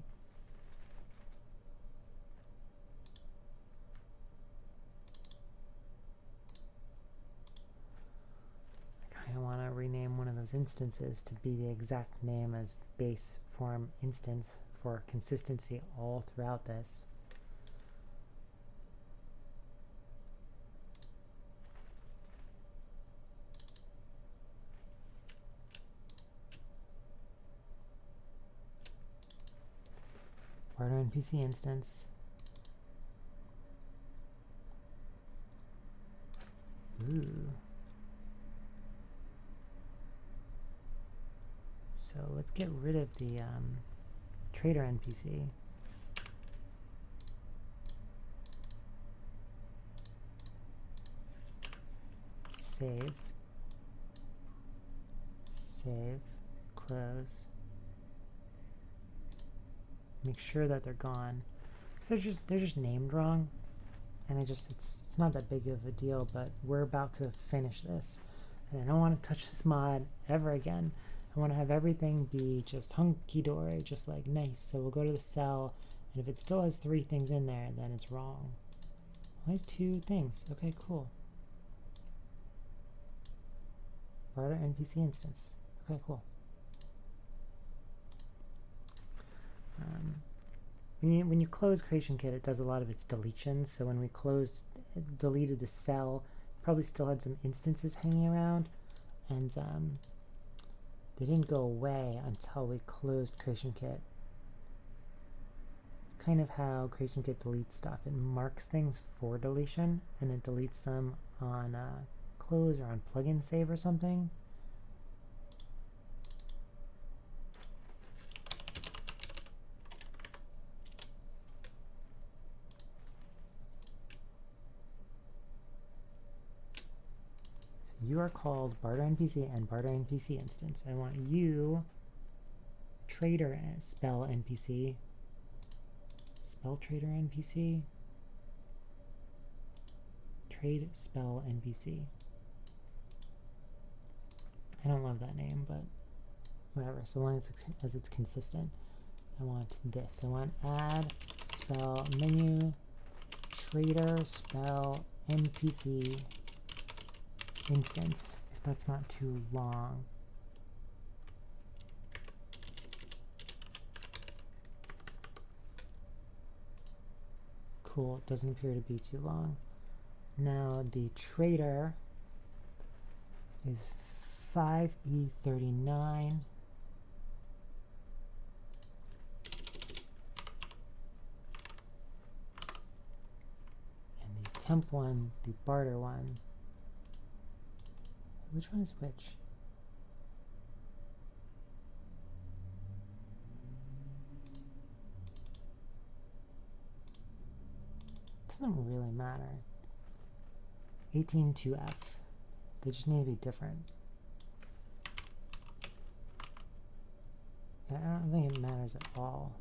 I want to rename one of those instances to be the exact name as base form instance for consistency all throughout this. Barter NPC instance. Ooh. So let's get rid of the trader NPC. save, save, close. Make sure that they're gone. They're just named wrong, and it's not that big of a deal, but we're about to finish this, and I don't want to touch this mod ever again. I want to have everything be just hunky-dory, just like nice. So we'll go to the cell, and if it still has 3 things in there, then it's wrong. Well, there's 2 things. Okay, cool. Barter NPC instance. Okay, cool. When you close CreationKit, it does a lot of its deletions. So when we deleted the cell, probably still had some instances hanging around, and they didn't go away until we closed CreationKit. It's kind of how CreationKit deletes stuff. It marks things for deletion, and it deletes them on close or on plugin save or something. You are called Barter NPC and Barter NPC instance. I want you, Trader spell NPC, spell Trader NPC, trade spell NPC. I don't love that name, but whatever. So long as it's consistent. I want this. I want AddSpellMenu Trader spell NPC instance, if that's not too long. Cool, it doesn't appear to be too long. Now the trader is 5E39. And the temp one, the barter one. Which one is which? Doesn't really matter. 18-2F. They just need to be different. Yeah, I don't think it matters at all.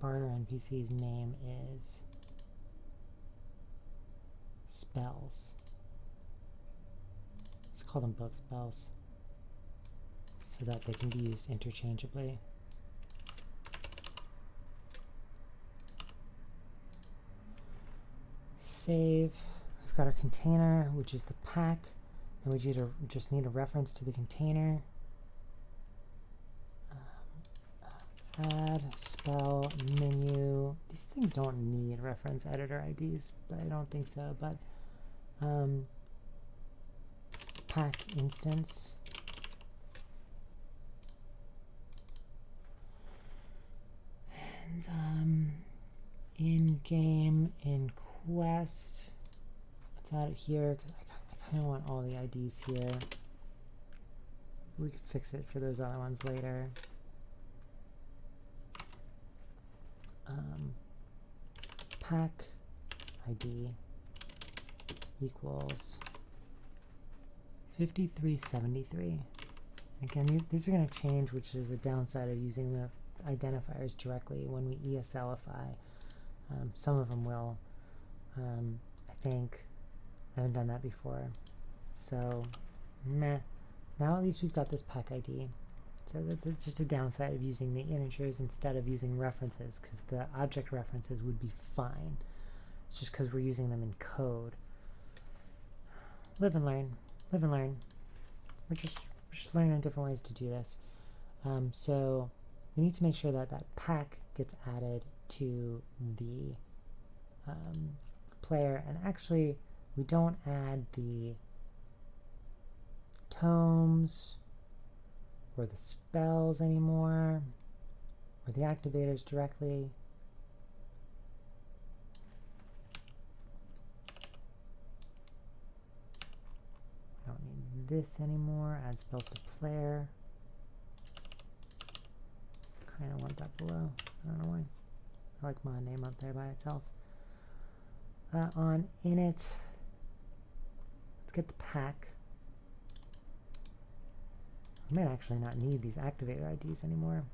Barter NPC's name is spells. Let's call them both spells so that they can be used interchangeably. Save. We've got our container, which is the pack. Then we just need a reference to the container. AddSpellMenu. These things don't need reference editor IDs, but I don't think so. But pack instance. And in-game, in quest. Let's add it here because I kind of want all the IDs here. We could fix it for those other ones later. Pack ID equals 5373. Again, these are going to change, which is a downside of using the identifiers directly when we ESLify. Some of them will. I think I haven't done that before. So, meh. Now at least we've got this pack ID. So that's just a downside of using the integers instead of using references, because the object references would be fine. It's just because we're using them in code. Live and learn. Live and learn. We're just learning different ways to do this. So we need to make sure that that pack gets added to the player. And actually, we don't add the tomes or the spells anymore, or the activators directly. I don't need this anymore. Add spells to player. Kind of want that below. I don't know why. I like my name up there by itself. On init, let's get the pack. I might actually not need these activator IDs anymore.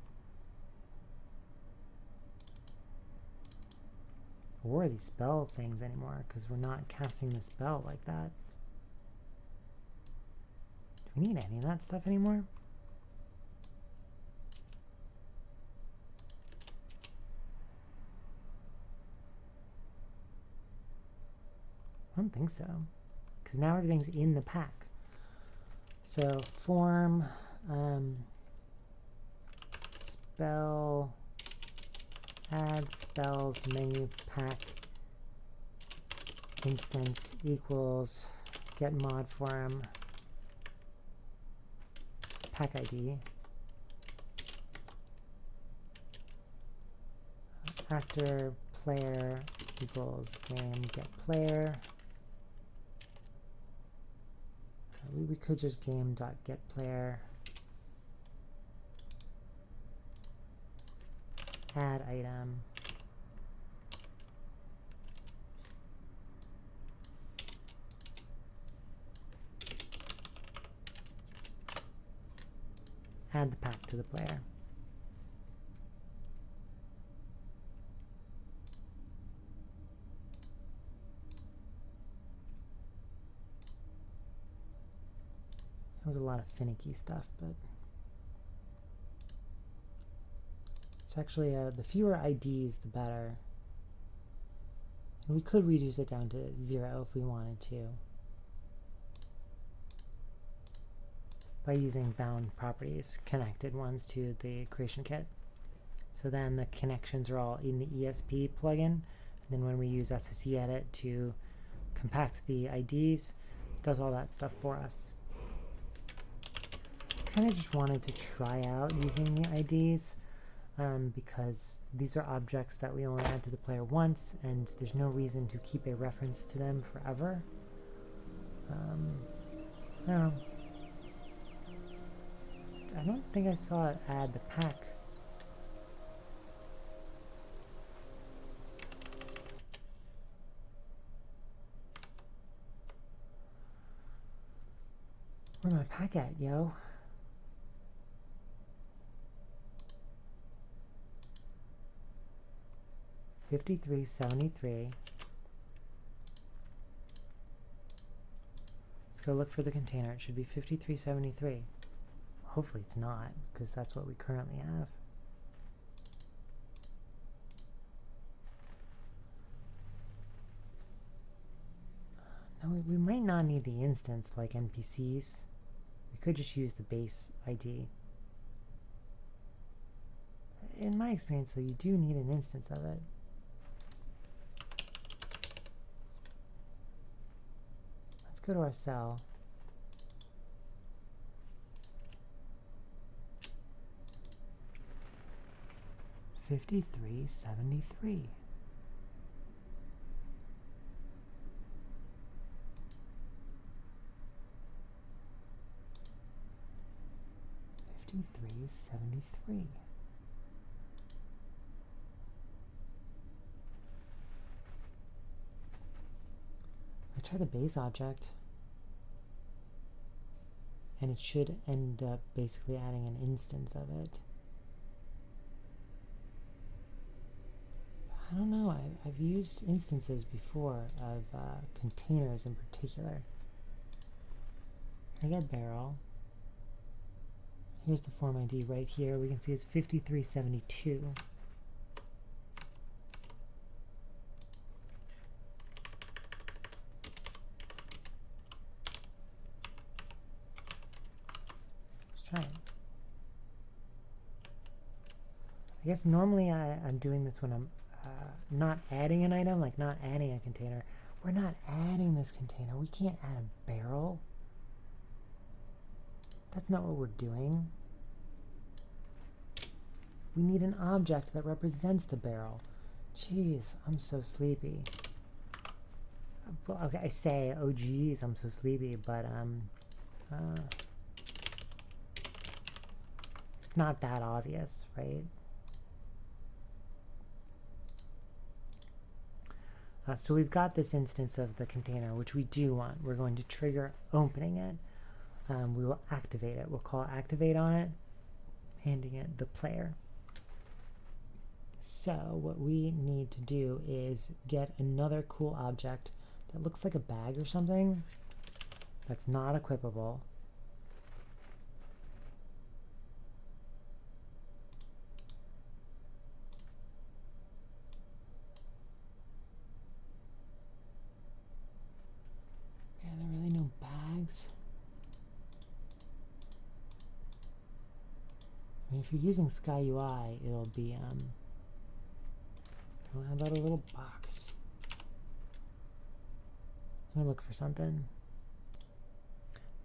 Or these spell things anymore, because we're not casting the spell like that. Do we need any of that stuff anymore? I don't think so, because now everything's in the pack. So form spell add spells menu pack instance equals get mod form pack ID actor player equals game get player. We could just game.getPlayer add item add the pack to the player. That was a lot of finicky stuff, but it's actually the fewer IDs, the better. And we could reduce it down to 0 if we wanted to by using bound properties, connected ones to the creation kit. So then the connections are all in the ESP plugin. And then when we use SSE edit to compact the IDs, it does all that stuff for us. I kind of just wanted to try out using the IDs because these are objects that we only add to the player once, and there's no reason to keep a reference to them forever. I don't know. I don't think I saw it add the pack. Where's my pack at, yo? $53.73. Let's go look for the container. It should be $53.73. Hopefully it's not, because that's what we currently have. No, we might not need the instance like NPCs. We could just use the base ID. In my experience, though, you do need an instance of it. Let's go to our cell. $53.73. $53.73. I try the base object, and it should end up basically adding an instance of it. I don't know, I've used instances before of containers in particular. I got barrel. Here's the form ID right here. We can see it's 5372. Let's try it. I guess normally I'm doing this when I'm not adding an item, like not adding a container. We're not adding this container. We can't add a barrel. That's not what we're doing. We need an object that represents the barrel. Jeez, I'm so sleepy. Well, okay, I say, oh geez, I'm so sleepy, but not that obvious, right? So we've got this instance of the container, which we do want. We're going to trigger opening it. We will activate it. We'll call activate on it, handing it the player. So what we need to do is get another cool object that looks like a bag or something that's not equipable. Yeah, there are really no bags. I mean, if you're using Sky UI, it'll be how about a little box? Let me look for something.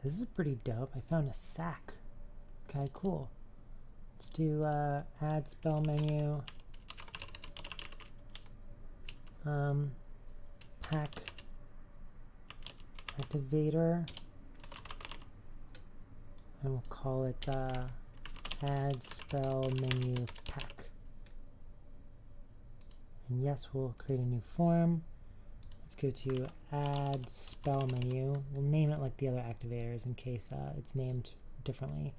This is pretty dope. I found a sack. Okay, cool. Let's do AddSpellMenu Pack Activator, and we'll call it AddSpellMenu Pack. And yes, we'll create a new form. Let's go to AddSpellMenu. We'll name it like the other activators in case it's named differently.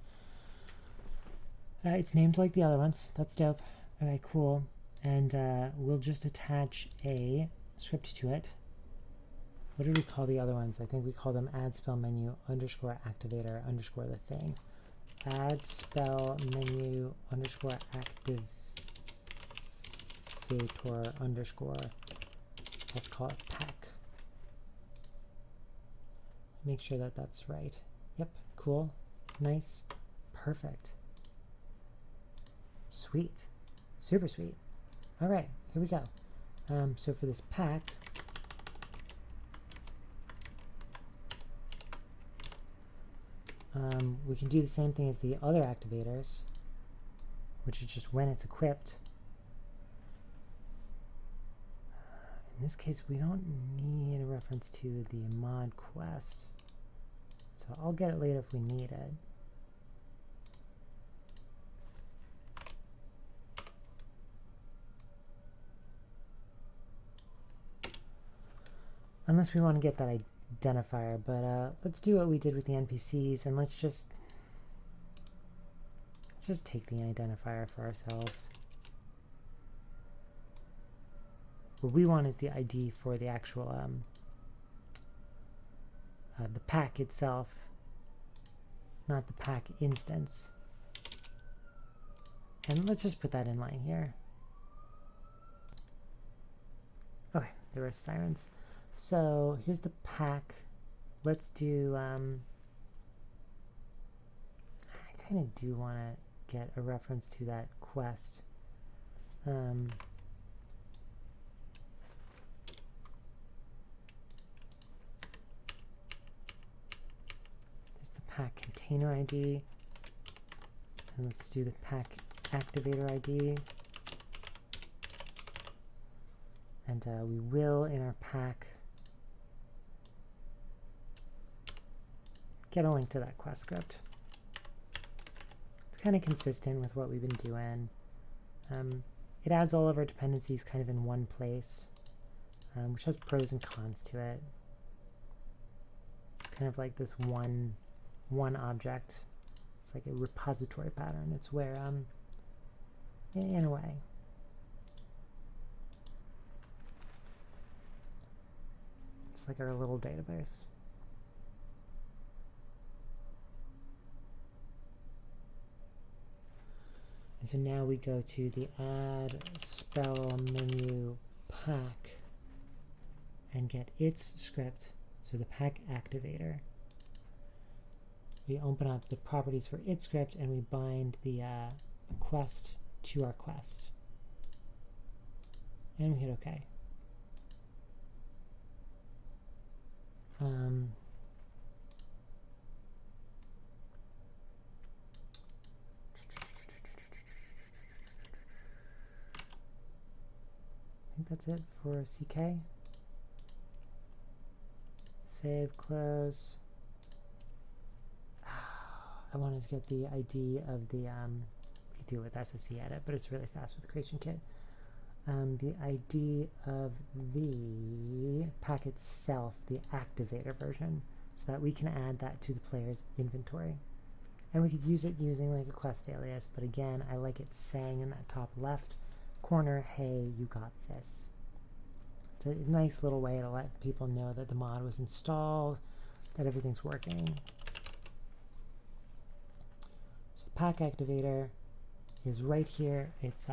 It's named like the other ones. That's dope. Okay, cool. And we'll just attach a script to it. What did we call the other ones? I think we call them AddSpellMenu underscore activator underscore the thing. AddSpellMenu underscore activator underscore, let's call it pack. Make sure that that's right. Yep, cool, nice, perfect. Sweet, super sweet. All right, here we go. So for this pack, we can do the same thing as the other activators, which is just when it's equipped. In this case, we don't need a reference to the mod quest, so I'll get it later if we need it. Unless we want to get that identifier, but let's do what we did with the NPCs, and let's just take the identifier for ourselves. What we want is the ID for the actual the pack itself, not the pack instance. And let's just put that in line here. Okay, there are sirens. So here's the pack. Let's do, I kind of do want to get a reference to that quest. There's the pack container ID. And let's do the pack activator ID. And we will, in our pack, get a link to that quest script. It's kind of consistent with what we've been doing. It adds all of our dependencies kind of in one place, which has pros and cons to it. It's kind of like this one object. It's like a repository pattern. It's where, in a way, it's like our little database. And so now we go to the AddSpellMenu Pack and get its script, so the pack activator. We open up the properties for its script and we bind the quest to our quest. And we hit OK. I think that's it for CK. Save, close. I wanted to get the ID of the, we could do it with SSE edit, but it's really fast with the creation kit. the ID of the pack itself, the activator version, so that we can add that to the player's inventory. And we could use it using like a quest alias, but again, I like it saying in that top left corner, hey, you got this. It's a nice little way to let people know that the mod was installed, that everything's working. So pack activator is right here. It's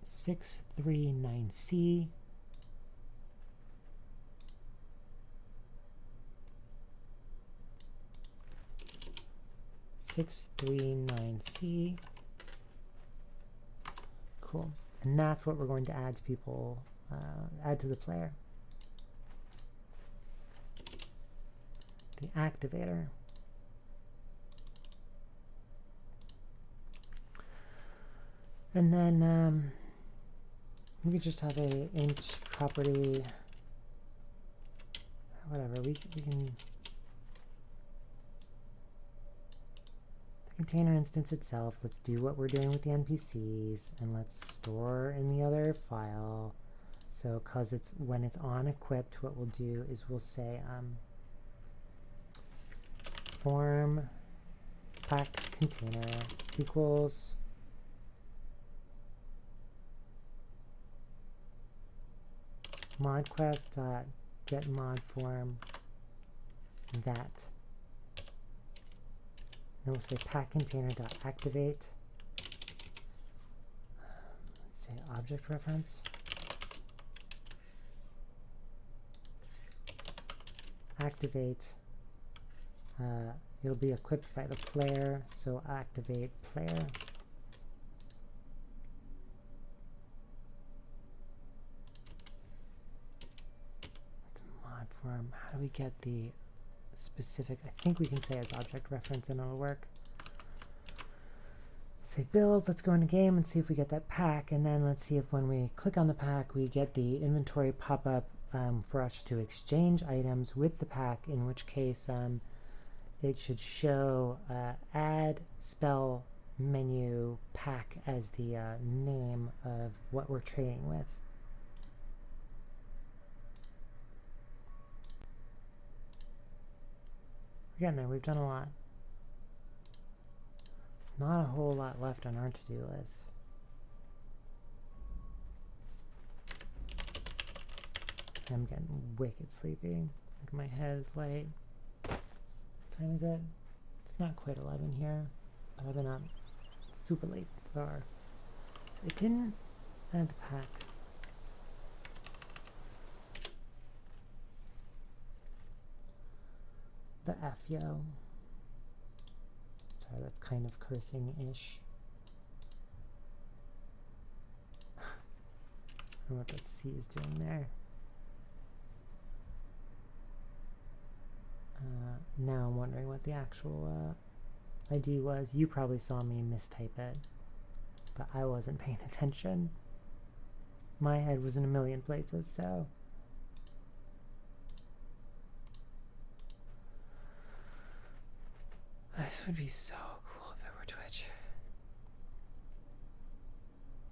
639C. C. Cool. And that's what we're going to add to people, add to the player. The activator. And then we could just have a int property, whatever, we can, the container instance itself, let's do what we're doing with the NPCs, and let's store in the other file. So cause it's, when it's on equipped, what we'll do is we'll say form pack container equals modquest.get mod form that. Then we'll say pack container.activate. Let's say object reference. Activate. It'll be equipped by the player, so activate player. Form. How do we get the specific? I think we can say as object reference and it'll work. Say build, let's go into game and see if we get that pack, and then let's see if when we click on the pack we get the inventory pop up for us to exchange items with the pack, in which case it should show AddSpellMenu Pack as the name of what we're trading with. Again, there, we've done a lot. There's not a whole lot left on our to-do list. I'm getting wicked sleepy. Like my head is light. What time is it? It's not quite 11 here, but I've been up super late so far. It didn't add the pack. The F, yo. Sorry, that's kind of cursing-ish. I don't know what that C is doing there. Now I'm wondering what the actual ID was. You probably saw me mistype it, but I wasn't paying attention. My head was in a million places, so... This would be so cool if it were Twitch.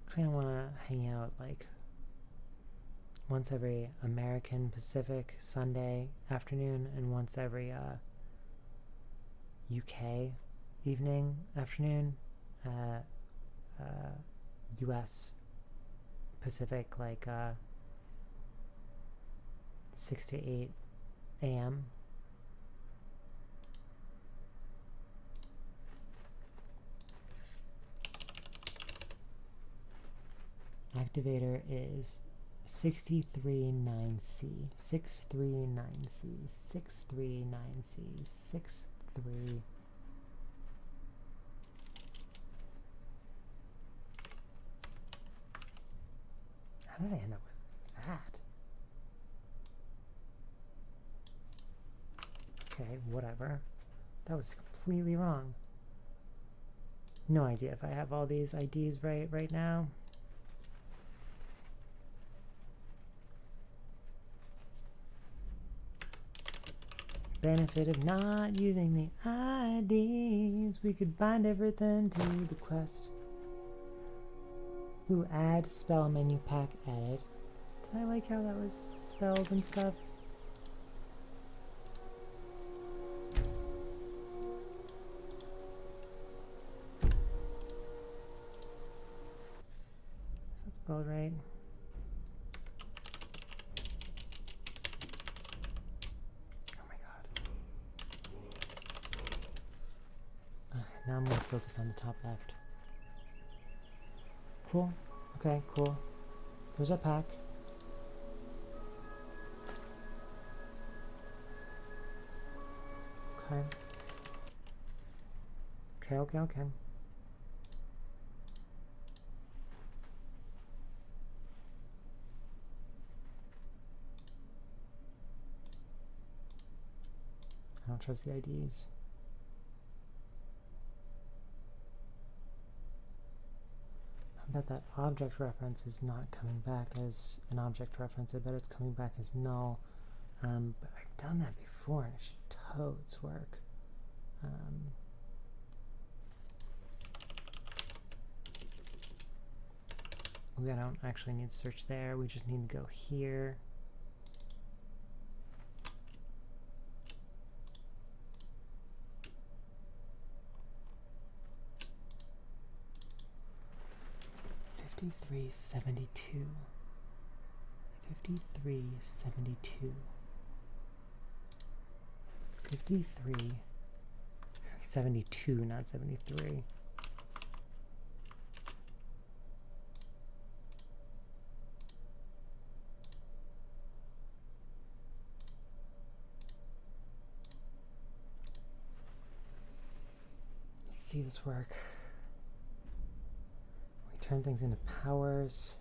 I kind of want to hang out like once every American Pacific Sunday afternoon and once every UK evening afternoon, US Pacific like 6 to 8 a.m. Activator is 639C, 639C, 639C, 63. How did I end up with that? Okay, whatever. That was completely wrong. No idea if I have all these IDs right now. Benefit of not using the IDs, we could bind everything to the quest. Ooh, AddSpellMenu Pack added. Did I like how that was spelled and stuff? Is that spelled right? Oh my god. Now I'm going to focus on the top left. Cool. Okay, cool. There's our pack. Okay. Okay. I don't trust the IDs. I bet that object reference is not coming back as an object reference. I bet it's coming back as null. But I've done that before and it should totes work. We don't actually need to search there. We just need to go here. $53.72. $53.72. $53.72, not 73. Let's see this work. We turn things into powers.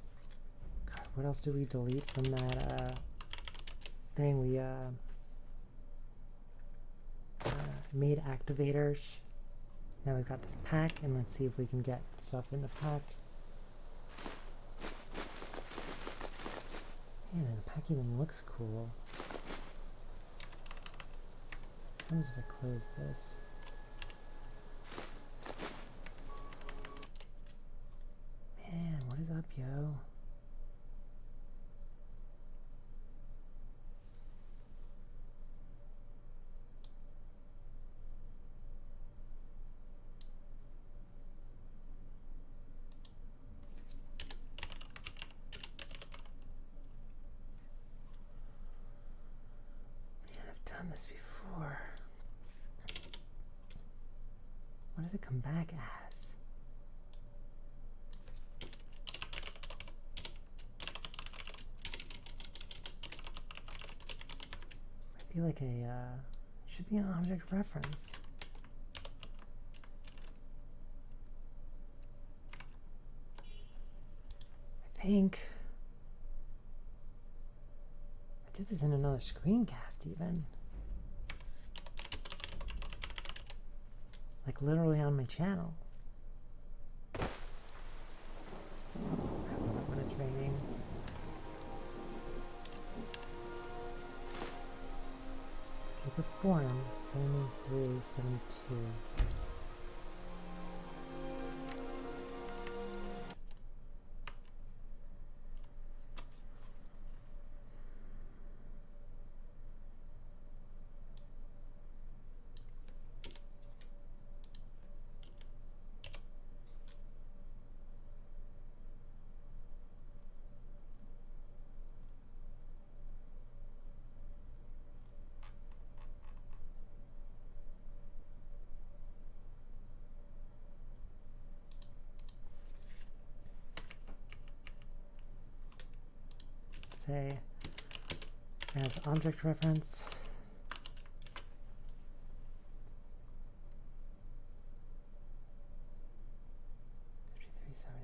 God, what else did we delete from that thing? We made activators. Now we've got this pack, and let's see if we can get stuff in the pack. Man, the pack even looks cool. What happens if I close this? Man, what is up, yo? Done this before. What does it come back as? Might be like a should be an object reference. I think I did this in another screencast even. Like literally on my channel. When it's raining. Okay, it's a forum, 73, 72. Say as object reference. $53.72.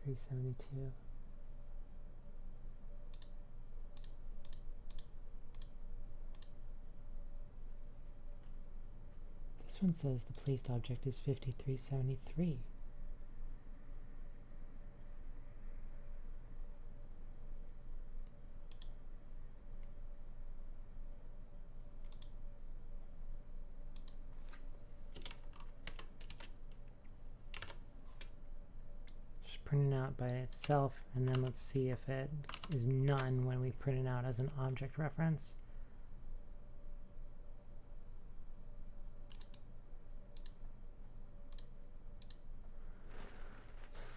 $53.72. This one says the placed object is 5373. print it out by itself, and then let's see if it is none when we print it out as an object reference.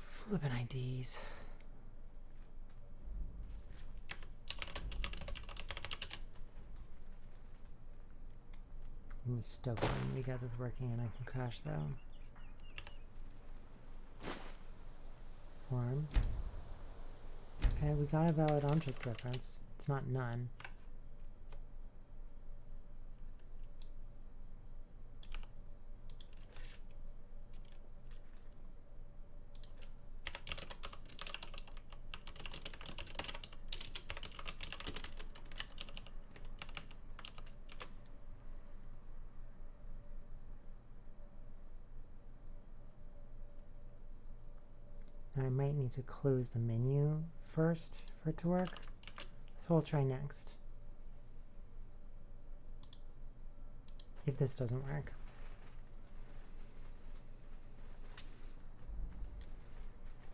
Flippin' IDs. Let me stoke on. We got this working and I can crash though. Form. Okay, we got a valid object reference. It's not none. I might need to close the menu first for it to work, so we'll try next. If this doesn't work.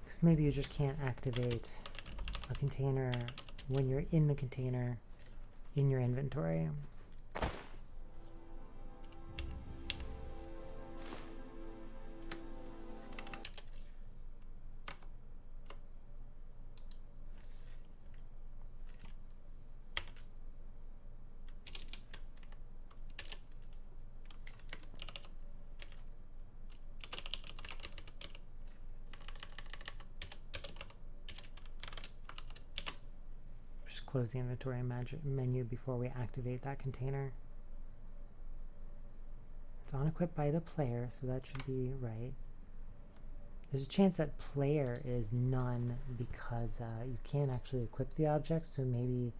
Because maybe you just can't activate a container when you're in the container in your inventory. Close the inventory menu before we activate that container. It's unequipped by the player, so that should be right. There's a chance that player is none because you can't actually equip the object, so maybe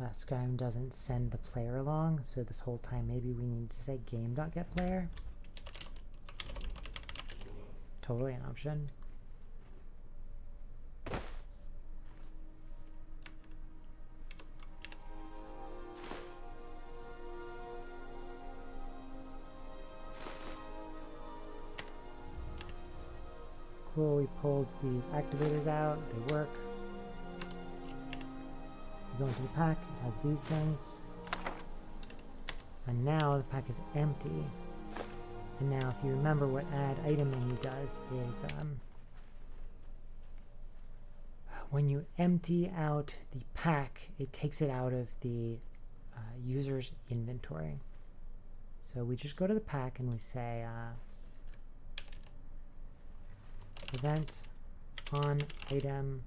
Skyrim doesn't send the player along, so this whole time maybe we need to say game.getPlayer. Totally an option. Cool, we pulled these activators out, they work. We go into the pack, it has these things. And now the pack is empty. And now if you remember what AddItemMenu does is when you empty out the pack, it takes it out of the user's inventory. So we just go to the pack and we say event on item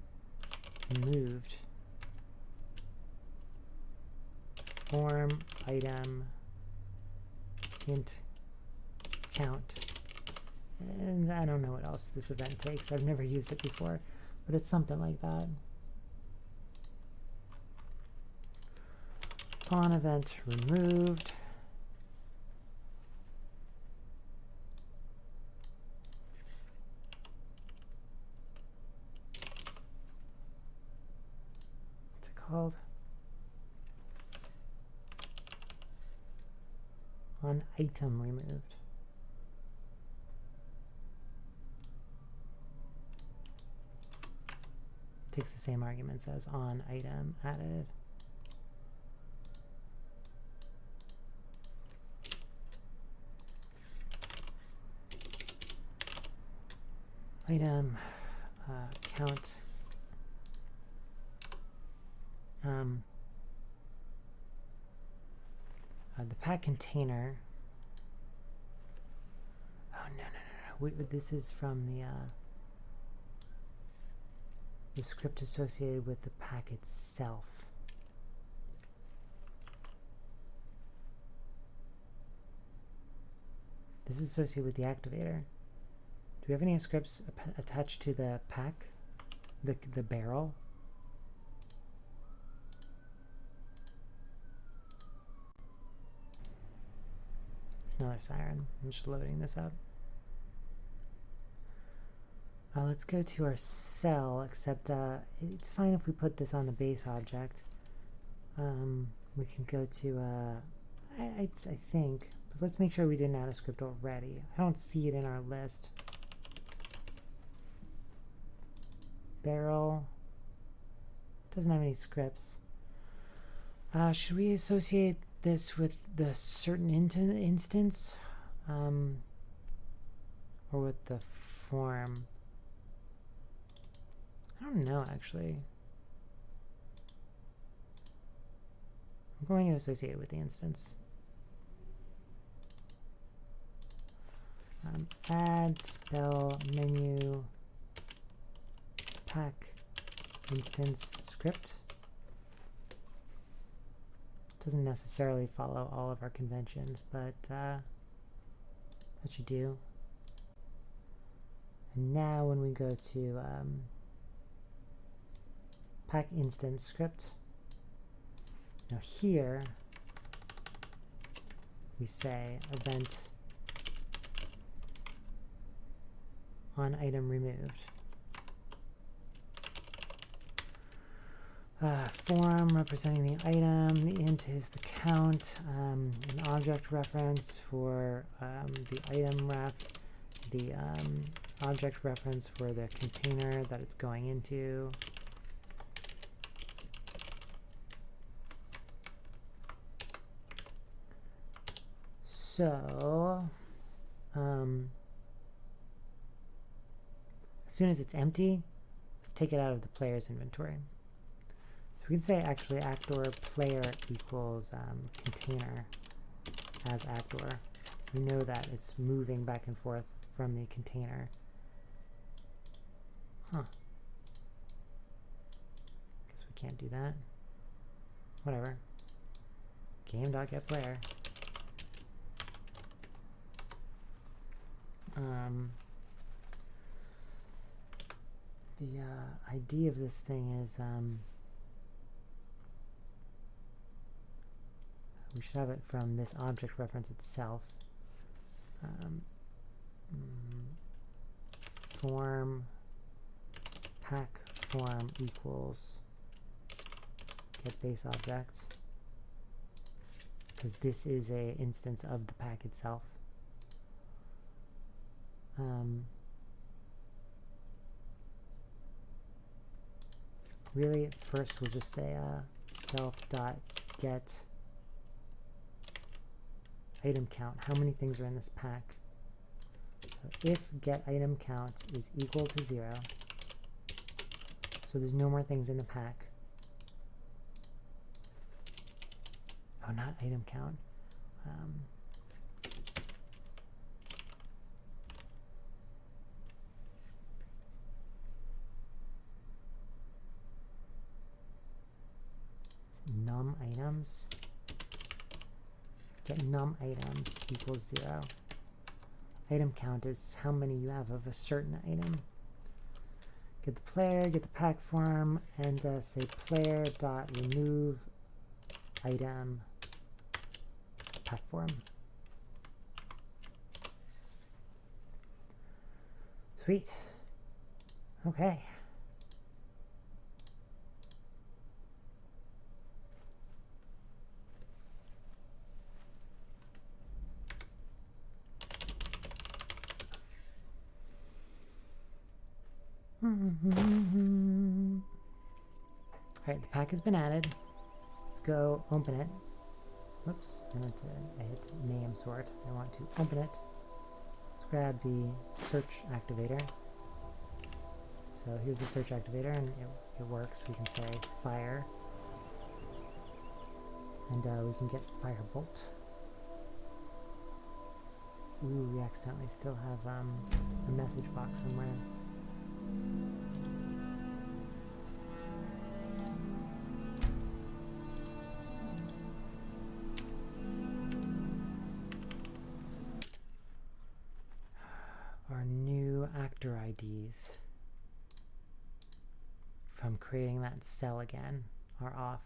removed form item int count, and I don't know what else this event takes. I've never used it before, but it's something like that. On event removed called on item removed. Takes the same arguments as on item added. Item count. The pack container. Oh no! This is from the script associated with the pack itself. This is associated with the activator. Do we have any scripts attached to the pack, the barrel? Another siren. I'm just loading this up. Let's go to our cell, except it's fine if we put this on the base object. We can go to, I think, but let's make sure we didn't add a script already. I don't see it in our list. barrel. Doesn't have any scripts. Should we associate this with the certain instance, or with the form? I don't know, actually. I'm going to associate it with the instance. AddSpellMenu Pack instance script. Doesn't necessarily follow all of our conventions, but that should do. And now when we go to pack instance script, now here we say event on item removed. Form representing the item, the int is the count, an object reference for the item ref, the object reference for the container that it's going into. So, as soon as it's empty, let's take it out of the player's inventory. So we can say actually actor player equals container as actor. We know that it's moving back and forth from the container. Huh. Guess we can't do that. Whatever. Game.getPlayer. The ID of this thing is we should have it from this object reference itself. Form pack form equals get base object, because this is a instance of the pack itself. Really, first we'll just say self.get item count. How many things are in this pack? So if get item count is equal to 0, so there's no more things in the pack. Oh, not item count. Num items. Get num items equals 0. Item count is how many you have of a certain item. Get the player, get the pack form, and say player.remove item pack form. Sweet. Okay. Alright, the pack has been added. Let's go open it. Whoops, I hit name sort. I want to open it. Let's grab the search activator. So here's the search activator, and it works. We can say fire, and we can get firebolt. Ooh, we accidentally still have a message box somewhere. Our new actor IDs from creating that cell again are off.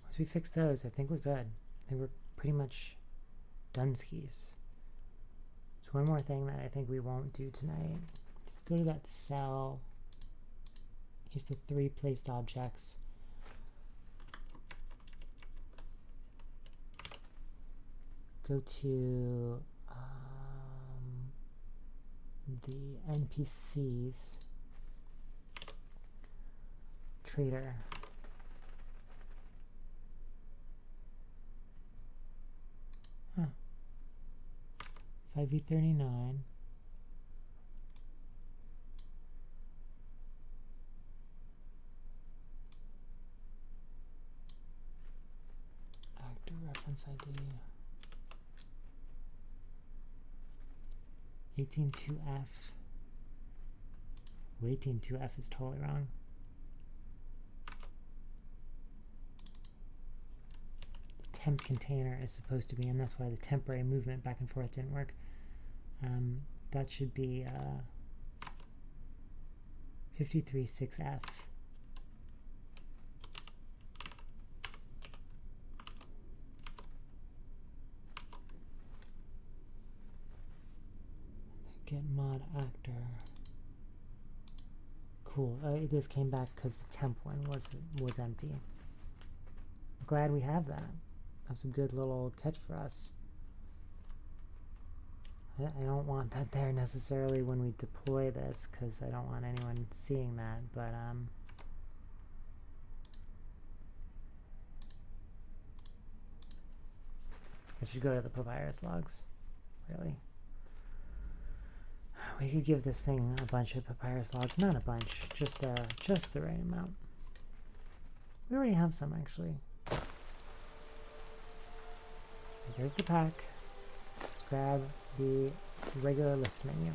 Once we fix those, I think we're good. I think we're pretty much done skis. There's one more thing that I think we won't do tonight. Let's go to that cell. Here's the 3 placed objects. Go to the NPCs trader. 5v39. Actor reference ID. 182F. 182F is totally wrong. The temp container is supposed to be, and that's why the temporary movement back and forth didn't work. That should be 536F. Get mod actor. Cool. This came back because the temp one was empty. I'm glad we have that. That's a good little catch for us. I don't want that there necessarily when we deploy this because I don't want anyone seeing that, but I should go to the papyrus logs, really. We could give this thing a bunch of papyrus logs, not a bunch, just the right amount. We already have some actually. There's the pack. Let's grab the regular list menu.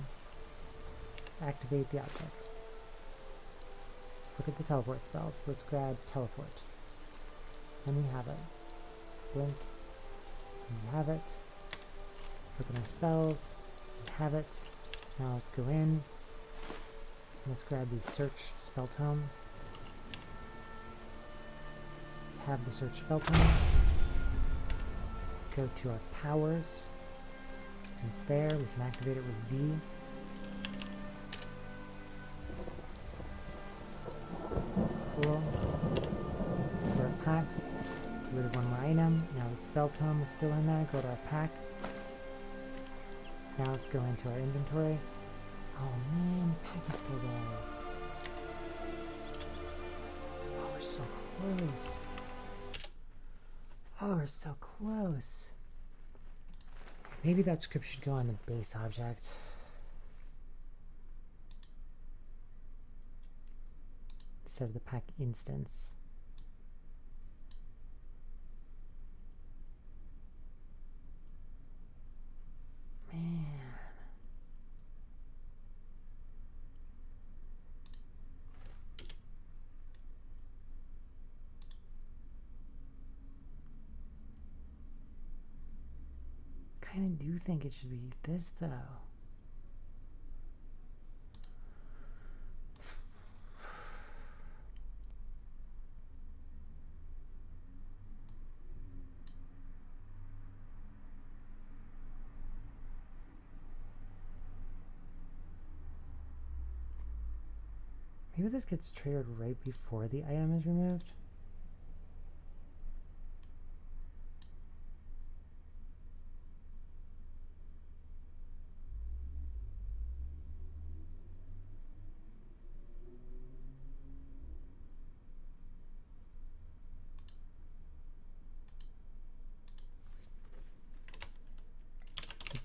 Let's activate the object. Look at the teleport spells. Let's grab teleport. And we have it. Blink. And we have it. Look at our spells. We have it. Now let's go in. Let's grab the search spell tome. We have the search spell tome. Go to our powers. And it's there. We can activate it with Z. Cool. Go to our pack. Get rid of one more item. Now the spell tome is still in there. Go to our pack. Now let's go into our inventory. Oh man, the pack is still there. Oh, we're so close. Oh, we're so close. Maybe that script should go on the base object. Instead of the pack instance. Man. I kind of do think it should be this though. Maybe this gets triggered right before the item is removed.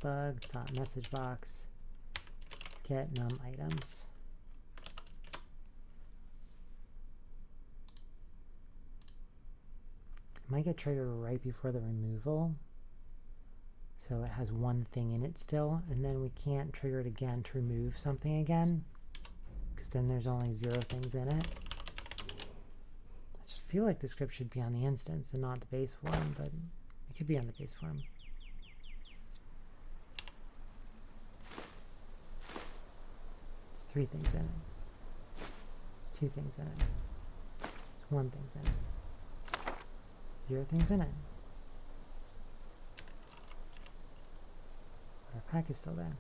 Bug dot message box get num items. It might get triggered right before the removal, so it has one thing in it still, and then we can't trigger it again to remove something again because then there's only 0 things in it. I just feel like the script should be on the instance and not the base form, but it could be on the base form. There's 3 things in it. There's 2 things in it. There's 1 thing in it. 0 things in it. But our pack is still there.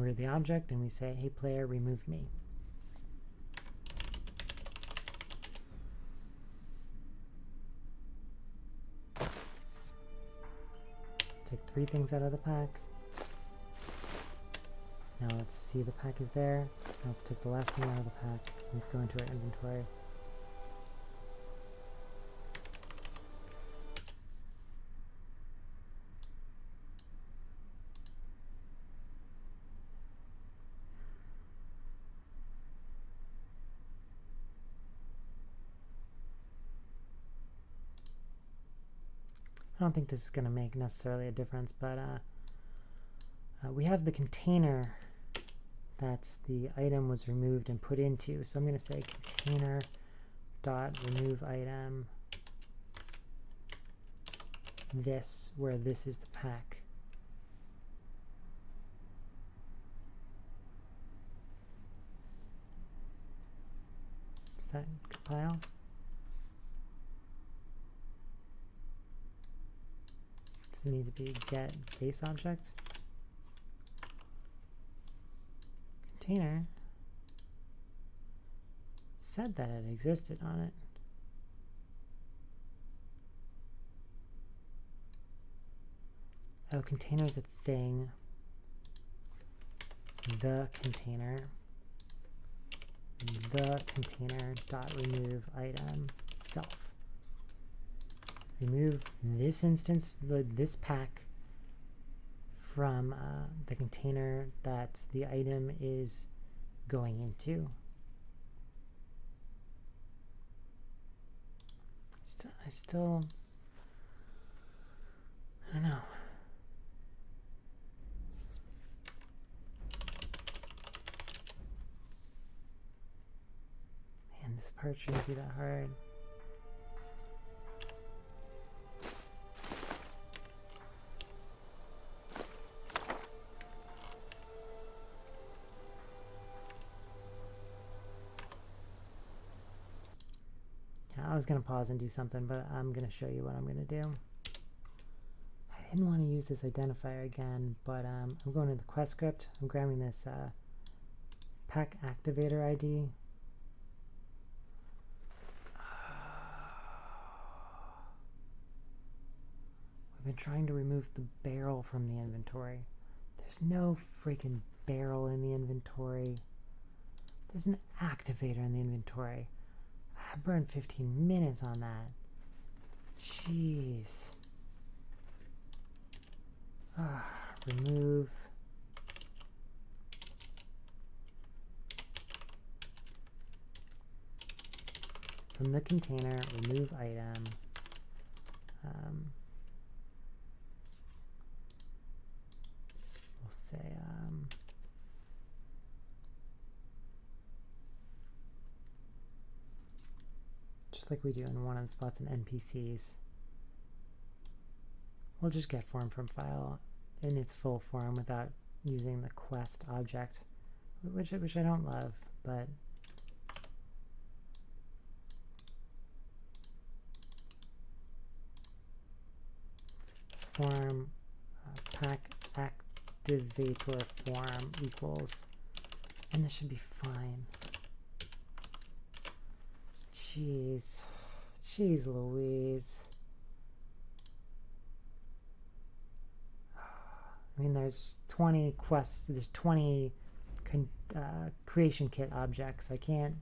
we're the object, and we say, hey player, remove me. Let's take 3 things out of the pack. Now let's see the pack is there. Now let's take the last thing out of the pack. Let's go into our inventory. I don't think this is going to make necessarily a difference, but we have the container that the item was removed and put into. So I'm going to say container dot remove item this, where this is the pack. Does that compile? Does it need to be get base object? Container said that it existed on it. Oh, container is a thing. The container dot remove item self. Remove this instance, this pack, from the container that the item is going into. I don't know. Man, this part shouldn't be that hard. I was going to pause and do something, but I'm going to show you what I'm going to do. I didn't want to use this identifier again, but I'm going to the quest script. I'm grabbing this pack activator ID. We've been trying to remove the barrel from the inventory. There's no freaking barrel in the inventory. There's an activator in the inventory. I burned 15 minutes on that. Jeez. Remove. From the container, remove item. We'll say just like we do in one of the spots in NPCs. We'll just get form from file in its full form without using the quest object, which I don't love, but form pack activator form equals, and this should be fine. Jeez Louise. I mean, there's 20 quests, there's 20 creation kit objects. I can't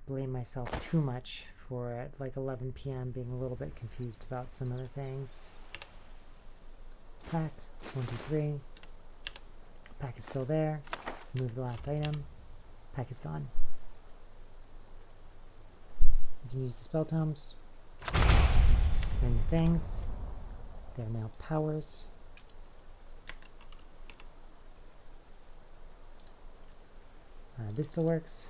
blame myself too much for at like 11 p.m. being a little bit confused about some other things. Pack 1, 2, 3. Pack is still there. Remove the last item. Pack is gone. You can use the spell tomes. Bring the things. They are now powers. This still works.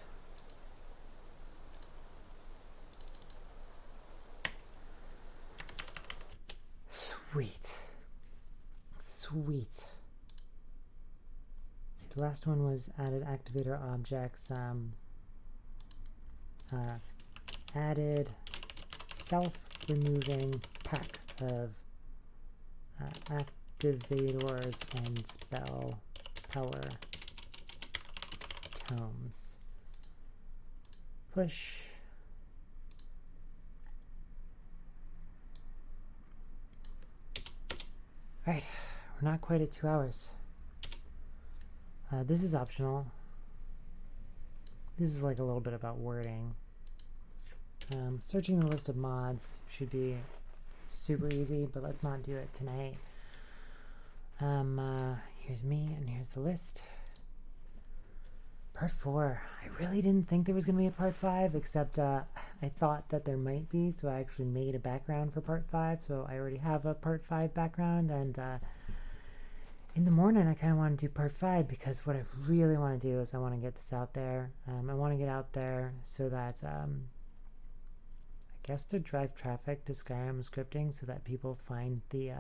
Sweet. See, the last one was added activator objects. Added self-removing pack of activators and spell power tomes. Push. All right, we're not quite at 2 hours. This is optional. This is like a little bit about wording. Searching the list of mods should be super easy, but let's not do it tonight. Here's me, and here's the list. Part 4. I really didn't think there was going to be a part 5, except I thought that there might be, so I actually made a background for part 5, so I already have a part 5 background, and in the morning I kind of want to do part 5, because what I really want to do is I want to get this out there. I want to get out there so that, I guess, to drive traffic to Skyrim scripting, so that people find the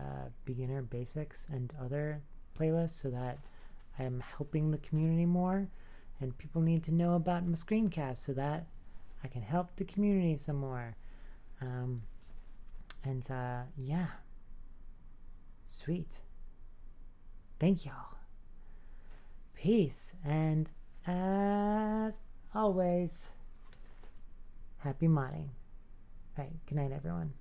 beginner basics and other playlists, so that I am helping the community more. And people need to know about my screencast so that I can help the community some more. Yeah. Sweet. Thank y'all. Peace. And as always, happy modding. All right. Good night, everyone.